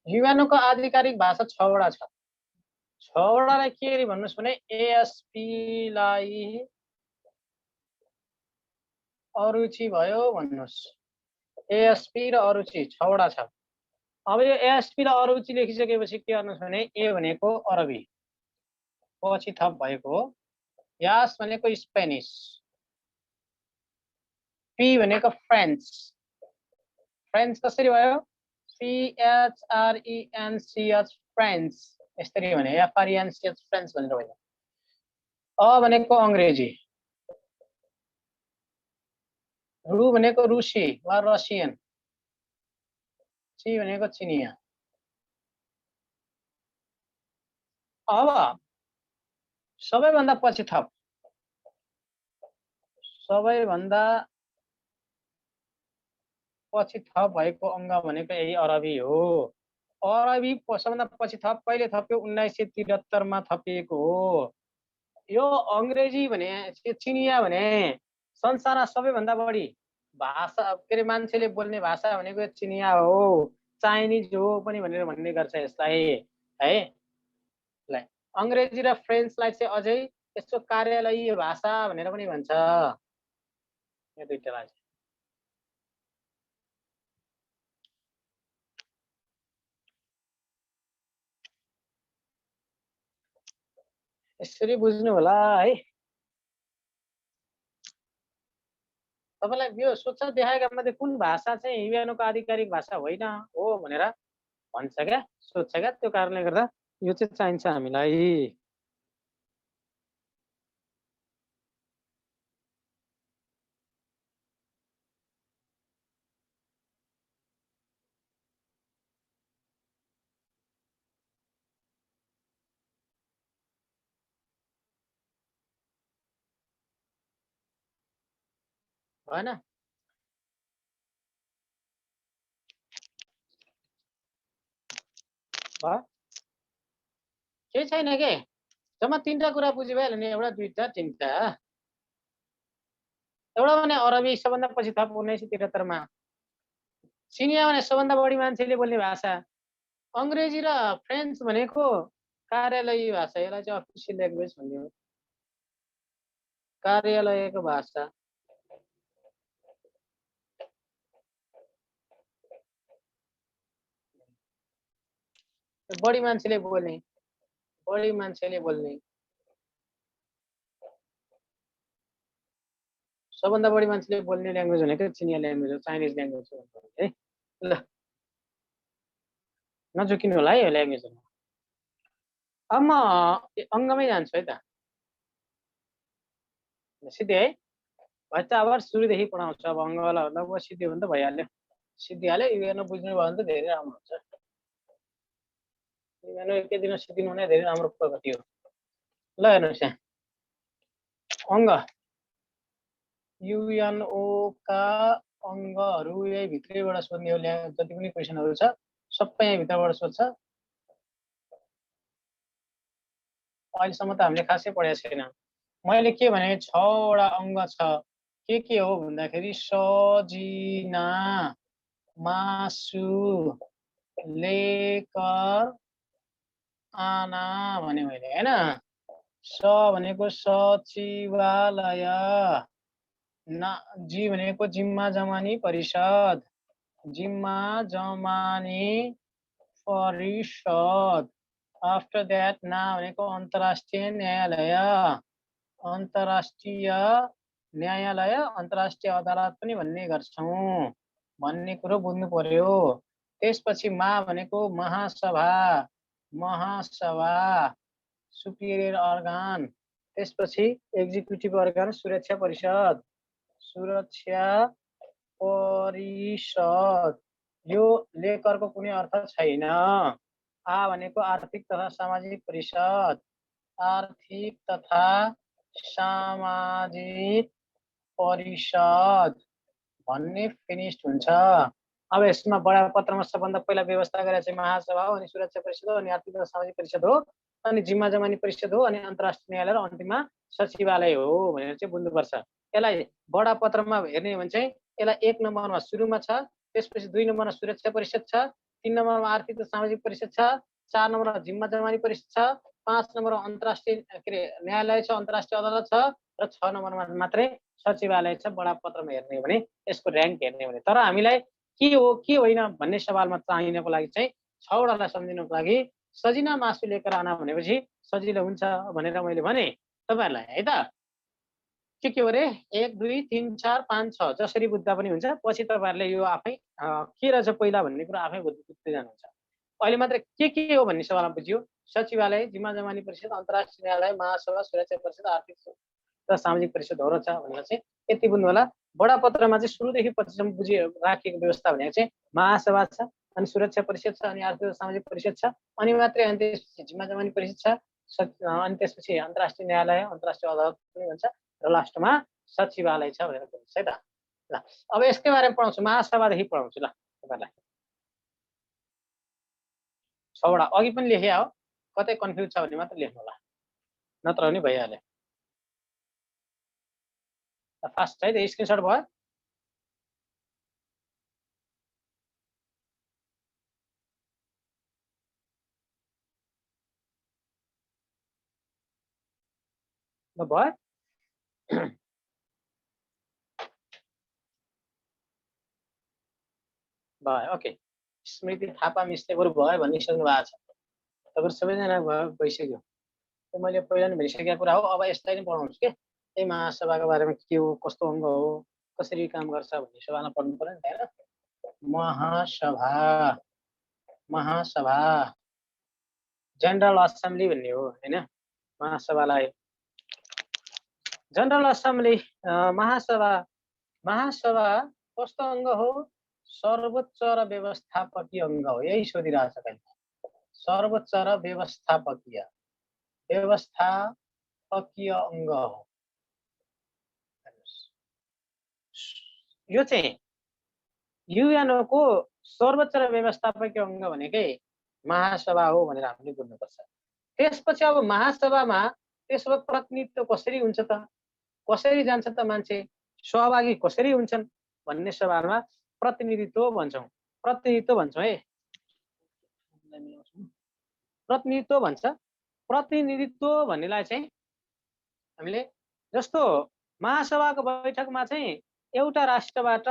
युएनओ को आधिकारिक भाषा 6 वटा छ। 6 वटालाई के गरी भन्नुस् भने एएसपी लाई अरुचि भयो भन्नुस्। एएसपी र अरुचि 6 वटा छ। अब यो एएसपी र अरुचि लेखिसकेपछि के गर्नुस् भने ए भनेको अरबी पछि थप भएको, यास भनेको स्पेनिस, पी भनेको फ्रेन्च। फ्रेन्च कसरी भयो? CHRENCH फ्रेन्च यसरी भने FRENCH फ्रेन्च भनेर होइन। अ भनेको अंग्रेजी, रु भनेको रुसी वा रसियन, ची भनेको चिनिया। अब सबैभन्दा पछि थप, सबैभन्दा पछि थप भएको अङ्ग भनेको यही अरबी हो। अरबी सबभन्दा पछि थप कहिले थप्यो? 1973 मा थपिएको हो। यो अंग्रेजी भने चिनिया भने संसारमा सबैभन्दा बढी भाषा के अरे मान्छेले बोल्ने भाषा भनेको चिनिया हो, चाइनिज हो पनि भनेर भन्ने गर्छ यसलाई है। ल अंग्रेजी र फ्रेन्चलाई चाहिँ अझै यसको कार्यालयीय भाषा भनेर पनि भन्छ। यो दुईटालाई यसरी बुझ्नु होला है। तपाईलाई यो सोच्छ देखाएका मध्ये कुन भाषा चाहिँ युएनओको आधिकारिक भाषा होइन हो भनेर भन्छ क्या, सोध्छ क्या। त्यो कारणले गर्दा यो चाहिँ चाहिन्छ हामीलाई। भएन? केही छैन के, जम्मा 3टा कुरा बुझि भइहाल्यो नि। एउटा दुईटा तिनटा। एउटा भने अरबी सबभन्दा पछि थप 1973 मा। चिनिया भने सबभन्दा बढी मान्छेले बोल्ने भाषा। अंग्रेजी र फ्रेन्च भनेको कार्यालयीय भाषा, यसलाई चाहिँ अफिसियल ल्याङ्ग्वेज भन्ने हो, कार्यालयको भाषा। बढी मान्छेले बोल्ने, बढी मान्छेले बोल्ने, सबभन्दा बढी मान्छेले बोल्ने ल्याङ्ग्वेज भनेको चिनिया ल्याङ्ग्वेज हो, चाइनिज ल्याङ्ग्वेज हो है। ल नझुकिनु होला है यो ल्याङ्ग्वेजमा। अब म अङ्गमै जान्छु है त, सिधै है। बच्चा अब सुरुदेखि पढाउँछ। अब अङ्गवाला भन्दा सिधै हो भने त भइहाल्यो, सिधिहाल्यो। युएनओ बुझ्नु भयो भने त धेरै राम्रो हुन्छ। युएनओ एकै दिनमा सिधिनु भने धेरै राम्रो प्रगति हो। ल हेर्नुहोस् यहाँ अङ्ग, युएनओ का अङ्गहरू यही भित्रैबाट सोध्ने हो। जति पनि क्वेसनहरू छ सबै यही भित्रबाट सोध्छ। अहिलेसम्म त हामीले खासै पढेको छैन। मैले के भने 6 वटा अङ्ग छ। के हो भन्दाखेरि सजिना, मासु, लेकर, आना भने मैले हैन। स भनेको सचिवालय, जी भनेको जिम्मा जमानी परिषद, जिम्मा जमानी परिषद। आफ्टर द्याट ना भनेको अन्तर्राष्ट्रिय न्यायालय, अन्तर्राष्ट्रिय न्यायालय, अन्तर्राष्ट्रिय अदालत पनि भन्ने गर्छौं भन्ने कुरो बुझ्नु पर्यो। त्यसपछि मा भनेको महासभा, महासभा सुपिरियर अर्गान। त्यसपछि एक्जिक्युटिभ अर्गान सुरक्षा परिषद, सुरक्षा परिषद। यो लेखरको कुनै अर्थ छैन। आ भनेको आर्थिक तथा सामाजिक परिषद, आर्थिक तथा सामाजिक परिषद भन्ने फिनिस्ड हुन्छ। अब यसमा बडापत्रमा सबभन्दा पहिला व्यवस्था गरेर चाहिँ महासभा हो, अनि सुरक्षा परिषद हो, अनि आर्थिक तथा सामाजिक परिषद हो, अनि जिम्मा जमानी परिषद हो, अनि अन्तर्राष्ट्रिय न्यायालय र अन्तिममा सचिवालय हो भनेर चाहिँ बुझ्नुपर्छ। यसलाई बडापत्रमा हेर्ने हो भने चाहिँ यसलाई 1 नम्बरमा सुरुमा छ, त्यसपछि 2 नम्बरमा सुरक्षा परिषद छ, 3 नम्बरमा आर्थिक र सामाजिक परिषद छ, 4 नम्बरमा जिम्मा जमानी परिषद छ, 5 नम्बरमा अन्तर्राष्ट्रिय के अरे न्यायालय छ, अन्तर्राष्ट्रिय अदालत छ र 6 नम्बरमा मात्रै सचिवालय छ। बडापत्रमा हेर्ने हो भने यसको र्याङ्क हेर्ने हो भने, तर हामीलाई के हो के होइन भन्ने सवालमा चाहिनको लागि चाहिँ 6 वटालाई सम्झिनको लागि सजिना मासु लिएर आना भनेपछि सजिलो हुन्छ भनेर मैले भने तपाईहरुलाई है त। के हो रे 1 2 3 4 5 6 जसरी बुझ्दा पनि हुन्छ। पछि तपाईहरुले यो आफै के रहेछ पहिला भन्ने कुरा आफै बुझ्दै जानुहुन्छ। अहिले मात्र के हो भन्ने सवालमा बुझियो। सचिवालय, जिम्मा जमानी परिषद, अन्तर्राष्ट्रिय न्यायालय, महासभा, सुरक्षा परिषद, आर्थिक र सामाजिक परिषद हो रहेछ भनेर चाहिँ यति बुझ्नु होला। बडापत्रमा चाहिँ सुरुदेखि पछिसम्म बुझि राखेको व्यवस्था भनेको चाहिँ महासभा छ, अनि सुरक्षा परिषद छ, अनि आर्थिक र सामाजिक परिषद छ, अनि मात्रै अनि त्यसपछि जिम्मा जमानी परिषद छ, अनि त्यसपछि अन्तर्राष्ट्रिय न्यायालय, अन्तर्राष्ट्रिय अदालत पनि भन्छ र लास्टमा सचिवालय छ भनेर बुझ्नुहोस् है त। ल अब यसकै बारेमा पढाउँछु, महासभादेखि पढाउँछु ल तपाईहरुलाई। 6 वटा अघि पनि लेखे हो, कतै कन्फ्युज छ भने मात्र लेख्नु होला, नत्र पनि भइहाल्यो। फास्ट है त, स्क्रिनशट भयो। ल भयो। भयो ओके। स्मृति थापा मिसले बरु भयो भनिसक्नु भएको छ। तपाईहरु सबैजना भयो भइसक्यो। त्यो मैले पहिला नै भनिसकेको कुरा हो। अब यसलाई नै पढाउँछु के। यही महासभाको बारेमा के हो, कस्तो अङ्ग हो, कसरी काम गर्छ भन्ने सवालमा पढ्नु पर्यो नि त हैन। महासभा, महासभा जनरल असेम्ब्ली भन्ने हो हैन महासभालाई। जनरल असेम्ब्ली महासभा, महासभा कस्तो अङ्ग हो? सर्वोच्च र व्यवस्थापकीय अङ्ग हो। यही सोधिरहेछ कहिले। सर्वोच्च र व्यवस्थापकीय अङ्ग हो। यो चाहिँ युएनओ को सर्वोच्च र व्यवस्थापकीय अङ्ग भनेकै महासभा हो भनेर हामीले बुझ्नुपर्छ। त्यसपछि अब महासभामा त्यसको प्रतिनिधित्व कसरी हुन्छ त, कसरी जान्छ त मान्छे, सहभागी कसरी हुन्छन् भन्ने सवालमा प्रतिनिधित्व भन्छौँ। प्रतिनिधित्व भन्छौँ है, प्रतिनिधित्व भन्छ। प्रतिनिधित्व भन्नेलाई चाहिँ हामीले जस्तो महासभाको बैठकमा चाहिँ एउटा राष्ट्रबाट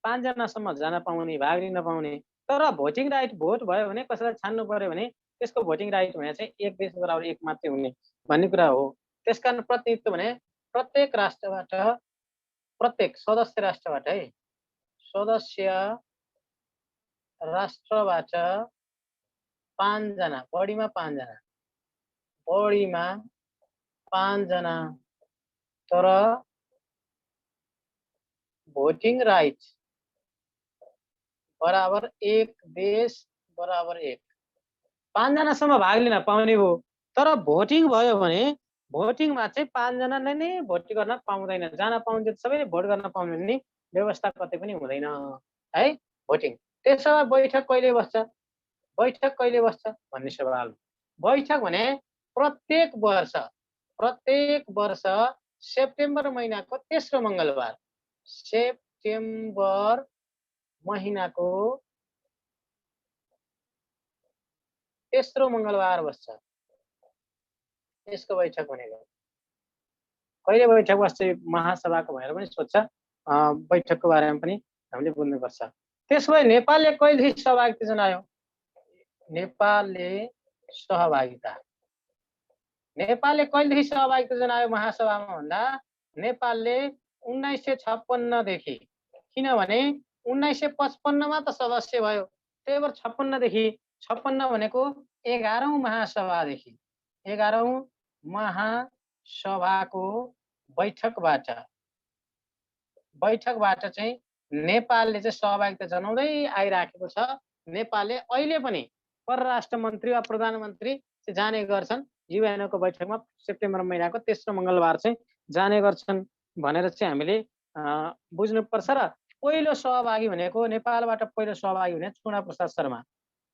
5 जनासम्म जान पाउने, भाग लिन पाउने, तर भोटिङ राइट भोट भयो भने कसैलाई छान्नु पर्यो भने त्यसको भोटिङ राइट भने चाहिँ एक देश बराबर एक मात्रै हुने भन्ने कुरा हो। त्यसकारण प्रतिनिधित्व भने प्रत्येक राष्ट्रबाट, प्रत्येक सदस्य राष्ट्रबाट है, सदस्य राष्ट्रबाट 5 जना, बढीमा 5 जना, बढीमा 5 जना, तर भोटिङ राइट बराबर एक देश बराबर एक, 5 जनासम्म भाग लिन पाउने हो। तर भोटिङ भयो भने भोटिङमा चाहिँ 5 जनाले नै भोट गर्न पाउँदैन, जान पाउँदैन, सबैले भोट गर्न पाउने नि व्यवस्था कतै पनि हुँदैन है भोटिङ। त्यसो भए बैठक कहिले बस्छ, बैठक कहिले बस्छ भन्ने सवाल। बैठक भने प्रत्येक वर्ष सेप्टेम्बर महिनाको तेस्रो मङ्गलबार, सेप्टेम्बर महिनाको तेस्रो मङ्गलबार बस्छ यसको बैठक भनेको। कहिले बैठक बस्छ महासभाको भनेर पनि सोध्छ। बैठकको बारेमा पनि हामीले बुझ्नुपर्छ। त्यसो भए नेपालले कहिलेदेखि सहभागिता जनायो? नेपालले सहभागिता, नेपालले कहिलेदेखि सहभागिता जनायो महासभामा भन्दा नेपालले 1956 देखि, किनभने 1955 मा त सदस्य भयो, त्यही भएर 56 देखि, 56 भनेको 11औं महासभादेखि, 11औं महासभाको बैठकबाट चाहिँ नेपालले चाहिँ सहभागिता जनाउँदै आइराखेको छ। नेपालले अहिले पनि परराष्ट्र मन्त्री वा प्रधानमन्त्री चाहिँ जाने गर्छन् युएनओ को बैठकमा। सेप्टेम्बर महिनाको तेस्रो मङ्गलबार चाहिँ जाने गर्छन् भनेर चाहिँ हामीले बुझ्नुपर्छ। र पहिलो सहभागी भनेको नेपालबाट पहिलो सहभागी हुने चुना प्रसाद शर्मा,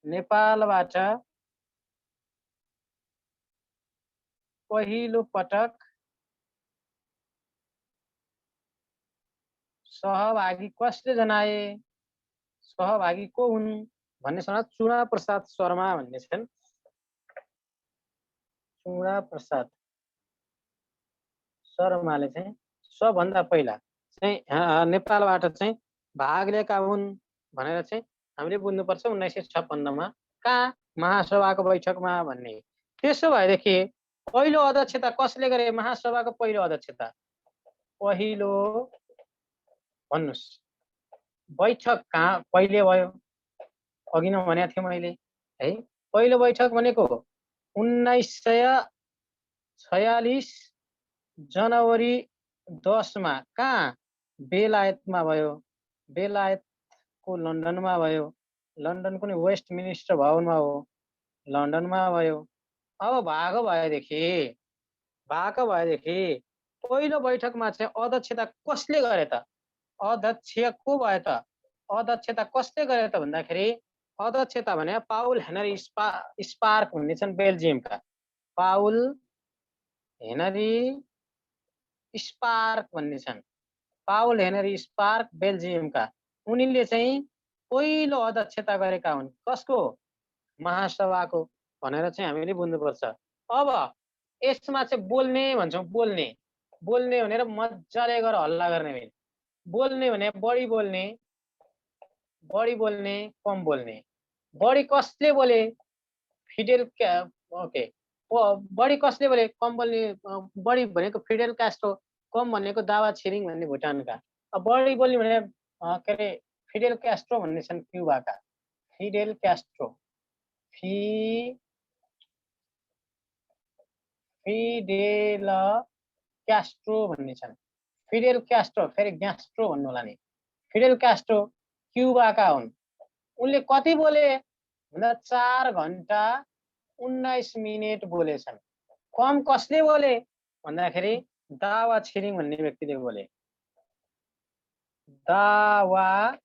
नेपालबाट पहिलो पटक सहभागी कसले जनाए, सहभागी को हुन् भन्ने छन् चुडा प्रसाद शर्मा भन्ने छन्। चुडा प्रसाद शर्माले चाहिँ सबभन्दा पहिला चाहिँ नेपालबाट चाहिँ भाग लिएका हुन् भनेर चाहिँ हामीले बुझ्नुपर्छ 1956 मा कहाँ महासभाको बैठकमा भन्ने। त्यसो भएदेखि पहिलो अध्यक्षता कसले गरे महासभाको पहिलो अध्यक्षता? पहिलो भन्नुस् बैठक कहाँ कहिले भयो? अघि नै भनेको थिएँ मैले है। पहिलो बैठक भनेको 1946 जनवरी 10 मा कहाँ बेलायतमा भयो। बेलायतको लन्डनमा भयो। लन्डनको नि वेस्ट मिनिस्टर भवनमा हो, लन्डनमा भयो। अब भएको भएदेखि पहिलो बैठकमा चाहिँ अध्यक्षता कसले गरे त? अध्यक्ष को भयो त? अध्यक्षता कसले गरे त भन्दाखेरि अध्यक्षता भने पाउल हेनरी स्पार्क भन्ने छन् बेल्जियमका। पाउल हेनरी स्पार्क भन्ने छन्। पाउल हेनरी स्पार्क बेल्जियमका। उनीले चाहिँ पहिलो अध्यक्षता गरेका हुन्। कसको? महासभाको भनेर चाहिँ हामीले बुझ्नुपर्छ। अब यसमा चाहिँ बोल्ने भन्छौँ, बोल्ने भनेर मजाले गरेर हल्ला गर्ने होइन। बोल्ने भने बढी बोल्ने कम बोल्ने। बढी कसले बोले? फिडेल ओके बढी कसले बोले? कम बोल्ने। बढी भनेको फिडेल कास्ट्रो, कम भनेको दावा छिरिङ भन्ने भुटानका। अब बढी बोल्ने भने के अरे फिडेल क्यास्ट्रो भन्ने छन् क्युबाका। फिडेल क्यास्ट्रो फिडेल क्यास्ट्रो भन्ने छन्। फिडेल क्यास्ट्रो फेरि ग्यास्ट्रो भन्नु होला नि। फिडेल क्यास्ट्रो क्युबाका हुन्। उनले कति बोले भन्दा 4 घण्टा 19 मिनेट बोलेछन्। कम कसले बोले भन्दाखेरि दावा छिरिङ भन्ने व्यक्तिले बोले। दावा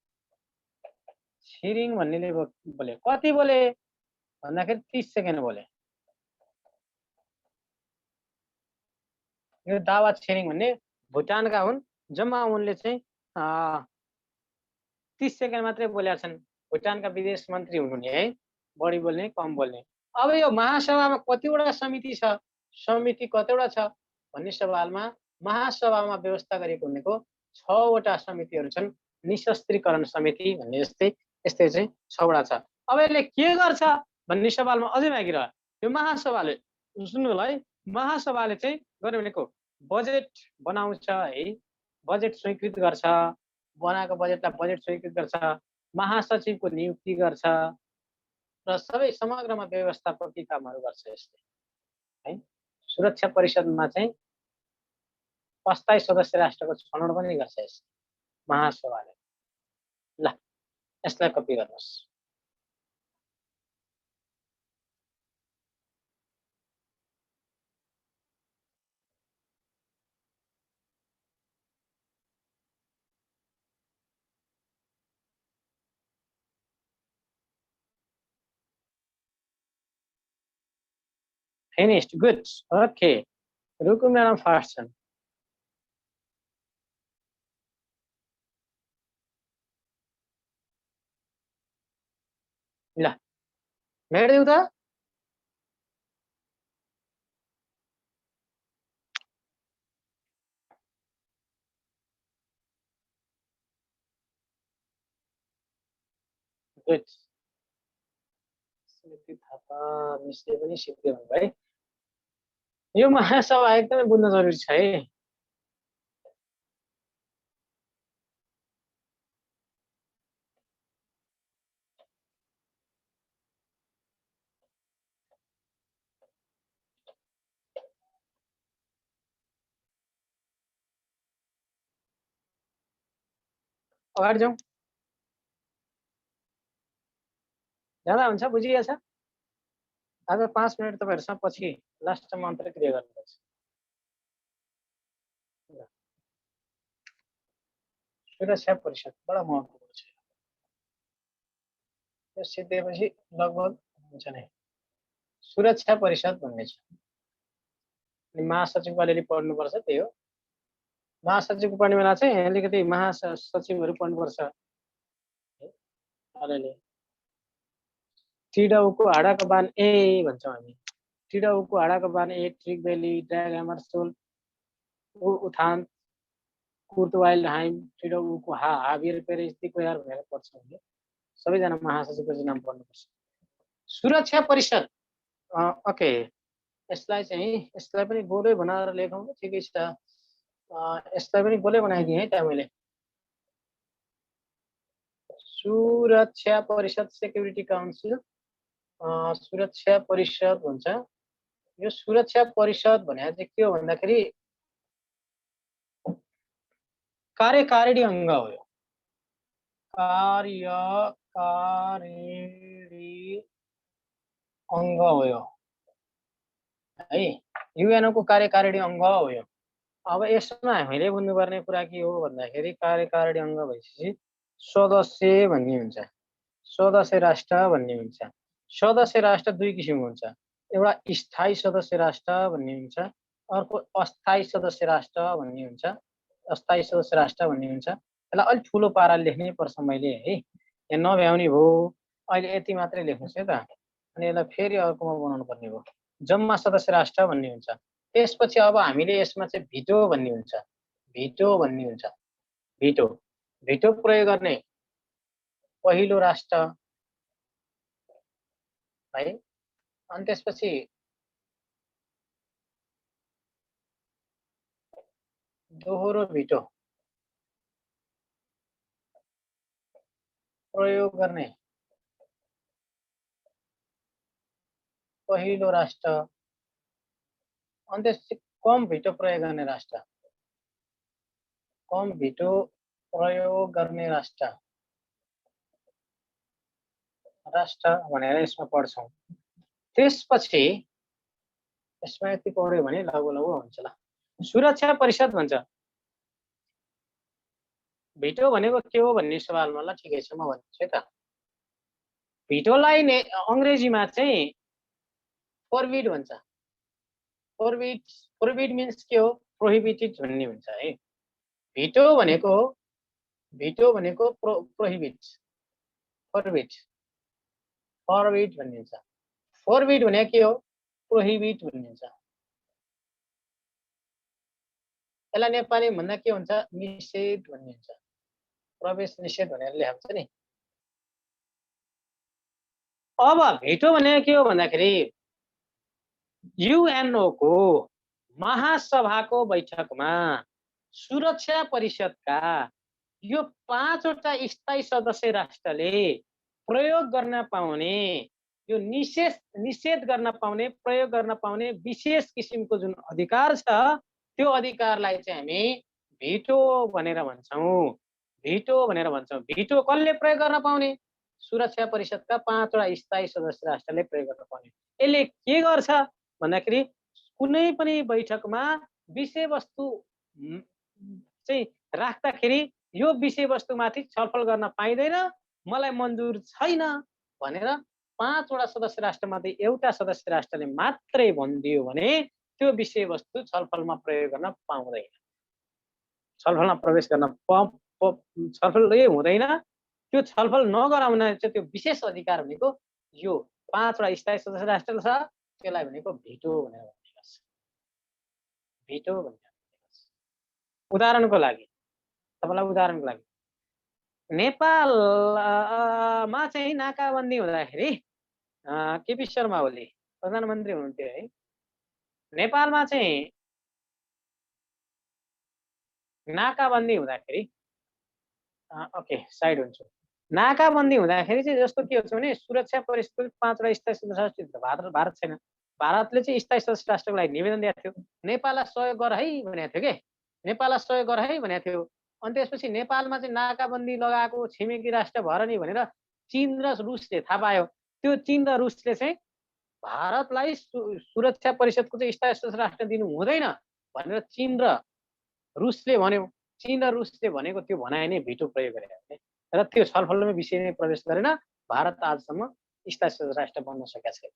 छिरिङ भन्नेले बोले। कति बोले भन्दाखेरि 30 सेकेन्ड बोले। यो दावा छिरिङ भन्ने भुटानका हुन्। जम्मा उनले चाहिँ 30 सेकेन्ड मात्रै बोलेका छन्। भुटानका विदेश मन्त्री हुनुहुने है। बढी बोल्ने कम बोल्ने। अब यो महासभामा कतिवटा समिति छ? समिति कतिवटा छ भन्ने सवालमा महासभामा व्यवस्था गरेको भनेको 6 वटा समितिहरू छन्। निशस्त्रीकरण समिति भन्ने जस्तै यस्तै चाहिँ 6 वटा छ। अब यसले के गर्छ भन्ने सवालमा अझै बाँकी रह्यो। यो महासभाले सुन्नु होला है, महासभाले चाहिँ गर्यो भनेको बजेट बनाउँछ है, बजेट स्वीकृत गर्छ, बनाएको बजेटलाई बजेट स्वीकृत गर्छ, महासचिवको नियुक्ति गर्छ र सबै समग्रमा व्यवस्थापकीय कामहरू गर्छ यसले है। सुरक्षा परिषदमा चाहिँ अस्थायी सदस्य राष्ट्रको छनौट पनि गर्छ यस महासभाले। ल यसलाई कपी गर्नुहोस्। Finished. Good. Okay. रुकु म्याडम फास्ट छन्। ल भेट्यौ त? गुड। स्मृति थापा मिसले पनि सिक्दै हुनु भाइ। यो महासभा एकदमै बुझ्न जरुरी छ है। अगाडि जाउँ। जाँदा हुन्छ, बुझिएछ? आज 5 मिनट तपाईहरुसँग पछि लास्टमा अन्तर्क्रिया गर्नुपर्छ। सुरक्षा परिषद बडा महत्त्वपूर्ण छ। यो सिद्धिएपछि लगभग हुन्छ नै। सुरक्षा परिषद भन्ने छ। अनि महासचिवको अलिअलि पढ्नुपर्छ, त्यही हो। महासचिवको पढ्ने बेला चाहिँ अलिकति महासचिवहरू पढ्नुपर्छ अलिअलि। टिडाउको हाडाको बान ए भन्छौँ हामी। टिडाउको हाडाको बान ए, Trygve Lie, Dag Hammarskjold, U Thant, Kurt Waldheim, टिडाउको हाबिर पेरेज दिकोयार भनेर पढ्छौँ हामीले। सबैजना महासचिवको चाहिँ नाम पढ्नुपर्छ। सुरक्षा परिषद ओके, यसलाई पनि गोलै बनाएर लेखौँ। ठिकै छ, यसलाई पनि गोलै बनाइदिएँ है त मैले। सुरक्षा परिषद, सेक्युरिटी काउन्सिल, सुरक्षा परिषद भन्छ। यो सुरक्षा परिषद भनेको चाहिँ के हो भन्दाखेरि कार्यकारिणी अङ्ग हो। यो कार्यकारिणी अङ्ग हो यो है, युएनओको कार्यकारिणी अङ्ग हो यो। अब यसमा हामीले बुझ्नुपर्ने कुरा के हो भन्दाखेरि कार्यकारिणी अङ्ग भएपछि सदस्य भन्ने हुन्छ, सदस्य राष्ट्र भन्ने हुन्छ। सदस्य राष्ट्र दुई किसिमको हुन्छ, एउटा स्थायी सदस्य राष्ट्र भन्ने हुन्छ, अर्को अस्थायी सदस्य राष्ट्र भन्ने हुन्छ। अस्थायी सदस्य राष्ट्र भन्ने हुन्छ। यसलाई अलिक ठुलो पाराले लेख्नै पर्छ मैले है, यहाँ नभ्याउने भयो। अहिले यति मात्रै लेख्नुहोस् है त, अनि यसलाई फेरि अर्कोमा बनाउनु पर्ने भयो। जम्मा सदस्य राष्ट्र भन्ने हुन्छ। त्यसपछि अब हामीले यसमा चाहिँ भिटो भन्ने हुन्छ, भिटो भन्ने हुन्छ। भिटो भिटो प्रयोग गर्ने पहिलो राष्ट्र है। अनि त्यसपछि दोहोरो भिटो प्रयोग गर्ने पहिलो राष्ट्र, अनि त्यसपछि कम भिटो प्रयोग गर्ने राष्ट्र, कम भिटो प्रयोग गर्ने राष्ट्र भनेर यसमा पढ्छौँ। त्यसपछि यसमा यति पढ्यो भने लगभग हुन्छ। ल, सुरक्षा परिषद भन्छ। भिटो भनेको के हो भन्ने सवालमा ल ठिकै छ, म भन्छु है त। भिटोलाई नै अङ्ग्रेजीमा चाहिँ फोरबिड भन्छ। फोरबिड मिन्स के हो, प्रोहिबिटेड भन्ने हुन्छ है। भिटो भनेको प्रोहिबिट, फोरबिड भन्ने हुन्छ। फोरबिड भनेको के हो, प्रोहिबिट भन्ने हुन्छ। यसलाई नेपाली भन्दा के हुन्छ, निषेध भन्ने हुन्छ। प्रवेश निषेध भनेर लेख्छ नि। अब भिटो भनेको के हो भन्दाखेरि युएनओ को महासभाको बैठकमा सुरक्षा परिषदका यो 5 वटा स्थायी सदस्य राष्ट्रले प्रयोग गर्न पाउने, यो निषेध गर्न पाउने, प्रयोग गर्न पाउने विशेष किसिमको जुन अधिकार छ, त्यो अधिकारलाई चाहिँ हामी भिटो भनेर भन्छौँ। भिटो भनेर भन्छौँ। भिटो कसले प्रयोग गर्न पाउने, सुरक्षा परिषदका 5 वटा स्थायी सदस्य राष्ट्रले प्रयोग गर्न पाउने। यसले के गर्छ भन्दाखेरि कुनै पनि बैठकमा विषयवस्तु चाहिँ राख्दाखेरि यो विषयवस्तुमाथि छलफल गर्न पाइँदैन, मलाई मन्जुर छैन भनेर 5 वटा सदस्य राष्ट्रमध्ये एउटा सदस्य राष्ट्रले मात्रै भनिदियो भने त्यो विषयवस्तु छलफलमा प्रयोग गर्न पाउँदैन, छलफलमा प्रवेश गर्न छलफलै हुँदैन। त्यो छलफल नगराउन चाहिँ त्यो विशेष अधिकार भनेको यो 5 वटा स्थायी सदस्य राष्ट्र छ, त्यसलाई भनेको भिटो भनेर भन्ने गर्छ। भिटो भनेर उदाहरणको लागि, तपाईँलाई उदाहरणको लागि नेपालमा चाहिँ नाकाबन्दी हुँदाखेरि केपी शर्मा ओली प्रधानमन्त्री हुनुहुन्थ्यो है। नेपालमा चाहिँ नाकाबन्दी हुँदाखेरि ओके साइड हुन्छु। नाकाबन्दी हुँदाखेरि चाहिँ जस्तो के हुन्छ भने सुरक्षा परिषदको 5 वटा स्थायी सदस्य राष्ट्र, भारत छैन। भारतले चाहिँ स्थायी सदस्य राष्ट्रको लागि निवेदन दिएको थियो, नेपाललाई सहयोग गर है भनेको थियो के, नेपाललाई सहयोग गर है भनेको थियो। अनि त्यसपछि नेपालमा चाहिँ नाकाबन्दी लगाएको छिमेकी राष्ट्र भएर नि भनेर चीन र रुसले थाहा पायो। त्यो चीन र रुसले चाहिँ भारतलाई सुरक्षा परिषदको चाहिँ स्थायी सदस्य राष्ट्र दिनु हुँदैन भनेर चीन र रुसले भन्यो। चीन र रुसले भनेको त्यो भनाइ नै भिटो प्रयोग गरे र त्यो छलफलमा विषय नै प्रवेश गरेन। भारत आजसम्म स्थायी सदस्य राष्ट्र बन्न सकेका छैन।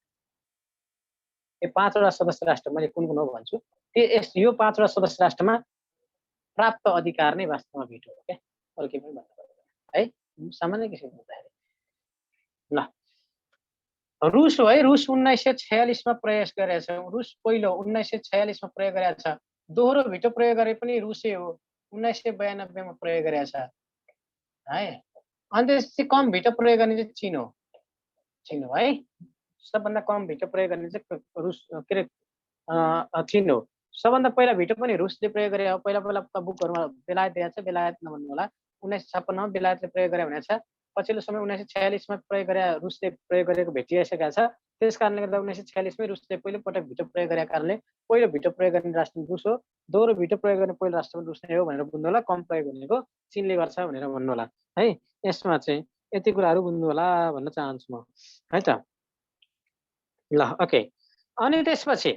यो 5 वटा सदस्य राष्ट्र मैले कुन कुन हो भन्छु। यो 5 वटा सदस्य राष्ट्रमा प्राप्त अधिकार नै वास्तवमा भिटो हो क्या, अरू के पनि भन्नु पर्दैन है, सामान्य किसिमको हुँदाखेरि। ल, रुस हो है, रुस 1946 मा प्रयास गरेछ। रुस पहिलो 1946 मा प्रयोग गरेछ। दोहोरो भिटो प्रयोग गरे पनि रुसै हो, 1992 मा प्रयोग गरेछ है। अनि त्यसपछि कम भिटो प्रयोग गर्ने चाहिँ चीन हो। चीन हो है, सबभन्दा कम भिटो प्रयोग गर्ने चाहिँ रुस के अरे चीन हो। सबभन्दा पहिला भिटो पनि रुसले प्रयोग गरे हो। पहिला पहिला त बुकहरूमा बेलायत दिएको छ, बेलायत नभन्नु होला। 1956 मा बेलायतले प्रयोग गरे भनेको छ। पछिल्लो समय 1946 मा प्रयोग गरे, रुसले प्रयोग गरेको भेटिसकेको छ। त्यस कारणले गर्दा 1946 मै रुसले पहिलो पटक भिटो प्रयोग गरेको कारणले पहिलो भिटो प्रयोग गर्ने राष्ट्र रुस हो। दोहोरो भिटो प्रयोग गर्ने पहिलो राष्ट्र पनि रुस नै हो भनेर बुझ्नु होला। कम प्रयोग भनेको चीनले गर्छ भनेर भन्नु होला है। यसमा चाहिँ यति कुराहरू बुझ्नु होला भन्न चाहन्छु म है त। ल ओके, अनि त्यसपछि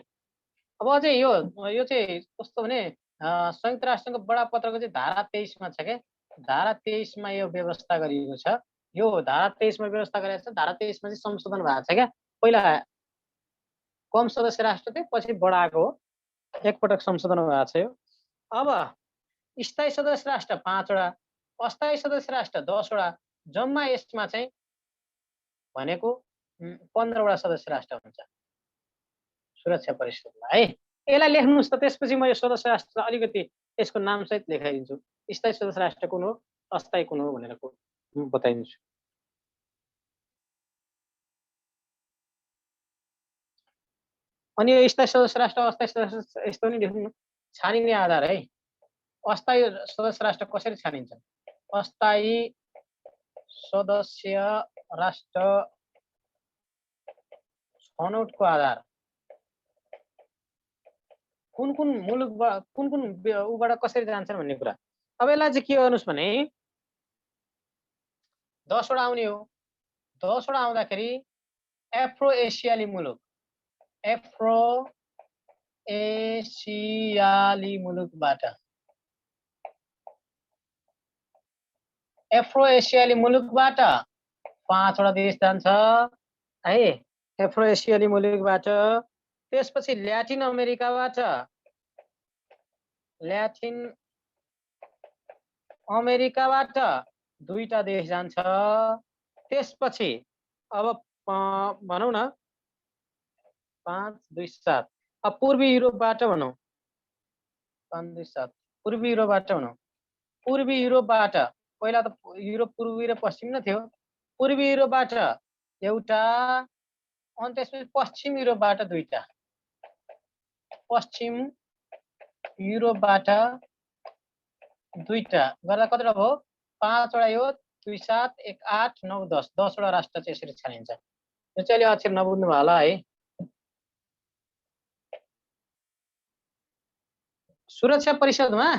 अब अझै यो यो चाहिँ कस्तो भने संयुक्त राष्ट्रको बडापत्रको चाहिँ धारा 23 मा छ के। धारा 23 मा यो व्यवस्था गरिएको छ। यो धारा 23 मा व्यवस्था गरेको छ। धारा 23 मा चाहिँ संशोधन भएको छ क्या। पहिला कम सदस्य राष्ट्र थियो, पछि बढाएको हो। एकपटक संशोधन भएको छ यो। अब स्थायी सदस्य राष्ट्र 5 वटा, अस्थायी सदस्य राष्ट्र 10 वटा, जम्मा यसमा चाहिँ भनेको 15 वटा सदस्य राष्ट्र हुन्छ सुरक्षा परिषदमा है। यसलाई लेख्नुहोस् त, त्यसपछि म यो सदस्य राष्ट्रलाई अलिकति यसको नामसहित लेखाइदिन्छु। स्थायी सदस्य राष्ट्र कुन हो, अस्थायी कुन हो भनेर बताइदिन्छु। अनि यो स्थायी सदस्य राष्ट्र, अस्थायी सदस्य यस्तो नि लेख्नु, छानिने आधार है। अस्थायी सदस्य राष्ट्र कसरी छानिन्छ? अस्थायी सदस्य राष्ट्र छनौटको आधार कुन कुन मुलुकबाट, कुन कुन उबाट कसरी जान्छन् भन्ने कुरा। अब यसलाई चाहिँ के गर्नुहोस् भने 10 वटा आउने हो। 10 वटा आउँदाखेरि एफ्रो एसियाली मुलुक, एफ्रो एसियाली मुलुकबाट, एफ्रो एसियाली मुलुकबाट 5 वटा देश जान्छ है। एफ्रो एसियाली मुलुकबाट। त्यसपछि ल्याटिन अमेरिकाबाट, ल्याटिन अमेरिकाबाट 2टा देश जान्छ। त्यसपछि अब भनौँ न 5 2 7, अब पूर्वी युरोपबाट भनौँ 5 2 7, पूर्वी युरोपबाट भनौँ। पूर्वी युरोपबाट, पहिला त युरोप पूर्वी र पश्चिम नै थियो। पूर्वी युरोपबाट एउटा, अनि त्यसपछि पश्चिम युरोपबाट 2टा, पश्चिम युरोपबाट 2टा गर्दा कतिवटा भयो? 5 वटा। यो 2 7 1 8 9 10, 10 वटा राष्ट्र चाहिँ यसरी छानिन्छ। यो चाहिँ अलि अक्षर नबुझ्नु भयो होला है। सुरक्षा परिषदमा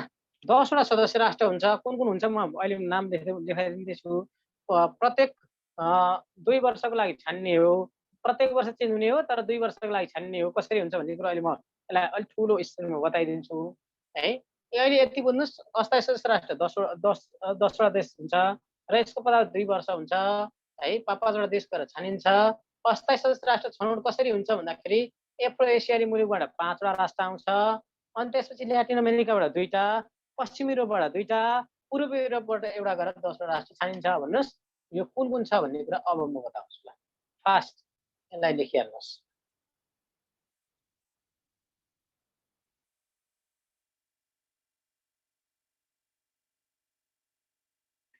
10 वटा सदस्य राष्ट्र हुन्छ। कुन कुन हुन्छ म अहिले नाम देखाइदिँदैछु। प्रत्येक 2 वर्षको लागि छान्ने हो। प्रत्येक वर्ष चेन्ज हुने हो, तर 2 वर्षको लागि छान्ने हो। कसरी हुन्छ भन्ने कुरा अहिले म यसलाई अलिक ठुलो स्केलमा बताइदिन्छु है। अहिले यति बुझ्नुहोस्, अस्थायी सदस्य राष्ट्र 10 वटा देश हुन्छ र यसको पदावधि 2 वर्ष हुन्छ है। 5 वटा देश गरेर छानिन्छ। अस्थायी सदस्य राष्ट्र छनौट कसरी हुन्छ भन्दाखेरि एफ्रो एसियाली मुलुकबाट 5 वटा राष्ट्र आउँछ। अनि त्यसपछि ल्याटिन अमेरिकाबाट 2टा, पश्चिम युरोपबाट 2टा, पूर्वी युरोपबाट एउटा गरेर 10 वटा राष्ट्र छानिन्छ भन्नुहोस्। यो कुन कुन छ भन्ने कुरा अब म बताउँछु ल। फास्ट यसलाई लेखिहाल्नुहोस्।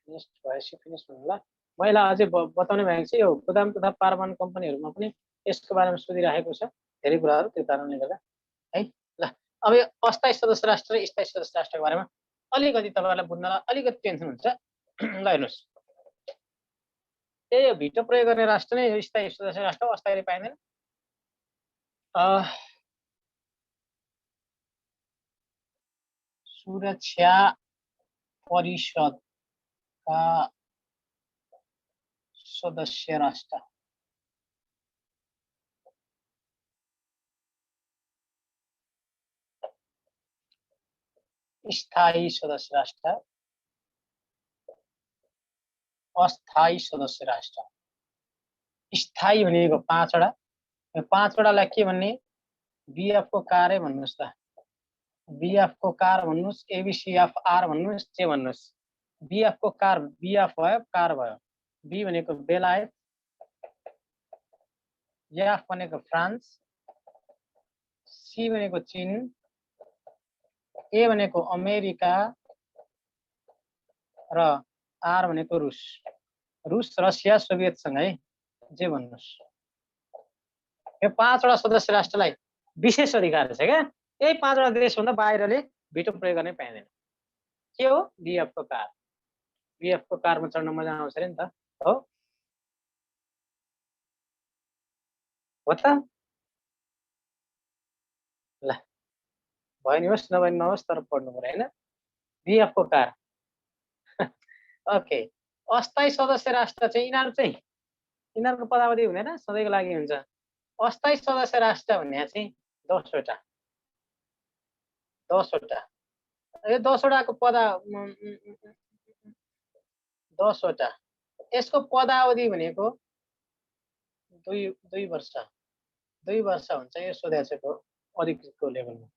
फिनिस भएपछि फिनिस भन्नु ल। मैले अझै बताउने भएको छ, यो गोदाम तथा पारमान कम्पनीहरूमा पनि यसको बारेमा सोधिराखेको छ धेरै कुराहरू, त्यो कारणले गर्दा है। ल अब यो अस्थायी सदस्य राष्ट्र र स्थायी सदस्य राष्ट्रको बारेमा अलिकति तपाईँहरूलाई बुझ्नलाई अलिकति टेन्सन हुन्छ। ल हेर्नुहोस्, त्यही भिटो प्रयोग गर्ने राष्ट्र नै स्थायी सदस्य राष्ट्र, अस्थायीले पाइँदैन। सुरक्षा परिषदका सदस्य राष्ट्र स्थायी सदस्य राष्ट्र, अस्थायी सदस्य राष्ट्र। स्थायी भनेको 5 वटा। यो 5 वटालाई के भन्ने? बीएफ को कार्य भन्नुहोस् त। बीएफ को कार भन्नुहोस्, एबीसीएफ आर भन्नुहोस्, जे भन्नुहोस्। बीएफ को कार, बीएफ भयो, कार भयो। बी भनेको बेलायत, एफ भनेको फ्रान्स, सी भनेको चीन, ए भनेको अमेरिका र आर भनेको रुस। रुस, रसिया, सोभियतसँग है, जे भन्नुहोस्। यो 5 वटा सदस्य राष्ट्रलाई विशेष अधिकार छ क्या। यही 5 वटा देशभन्दा बाहिरले भिटो प्रयोग गर्ने पाइँदैन। के हो? बीएफको कार। बीएफको कारमा चढ्न मजा आउँछ अरे नि त, हो? हो त? ल भयो नि, होस् नभए नहोस्, तर पढ्नु पर्यो होइन। बीएफको कार। ओके, अस्थायी सदस्य राष्ट्र चाहिँ यिनीहरूको पदावधि हुँदैन, सधैँको लागि हुन्छ। अस्थायी सदस्य राष्ट्र भन्ने चाहिँ 10 वटा। 10 वटा। यो 10 वटाको 10 वटा। यसको पदावधि भनेको 2 वर्ष। 2 वर्ष हुन्छ यो सदस्यको अधिकृतको लेभलमा।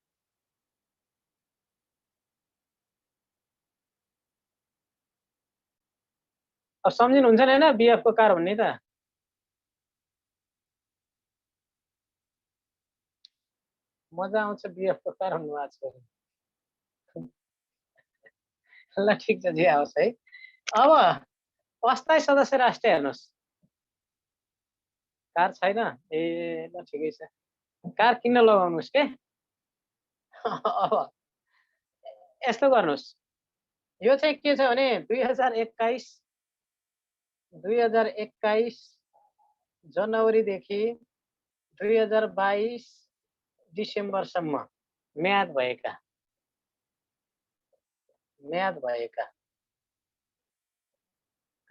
अब सम्झिनुहुन्छ नि होइन बीएफको कार भन्ने त? मजा आउँछ बीएफको कार भन्नुभएको छ। ल ठिक छ, जे आओस् है। अब अस्थायी सदस्य राष्ट्र हेर्नुहोस्। कार छैन? ए ल ठिकै छ, कार किन्न लगाउनुहोस् के। अब यस्तो गर्नुहोस्, यो चाहिँ के छ भने 2021 जनवरीदेखि 2022 डिसेम्बरसम्म म्याद भएका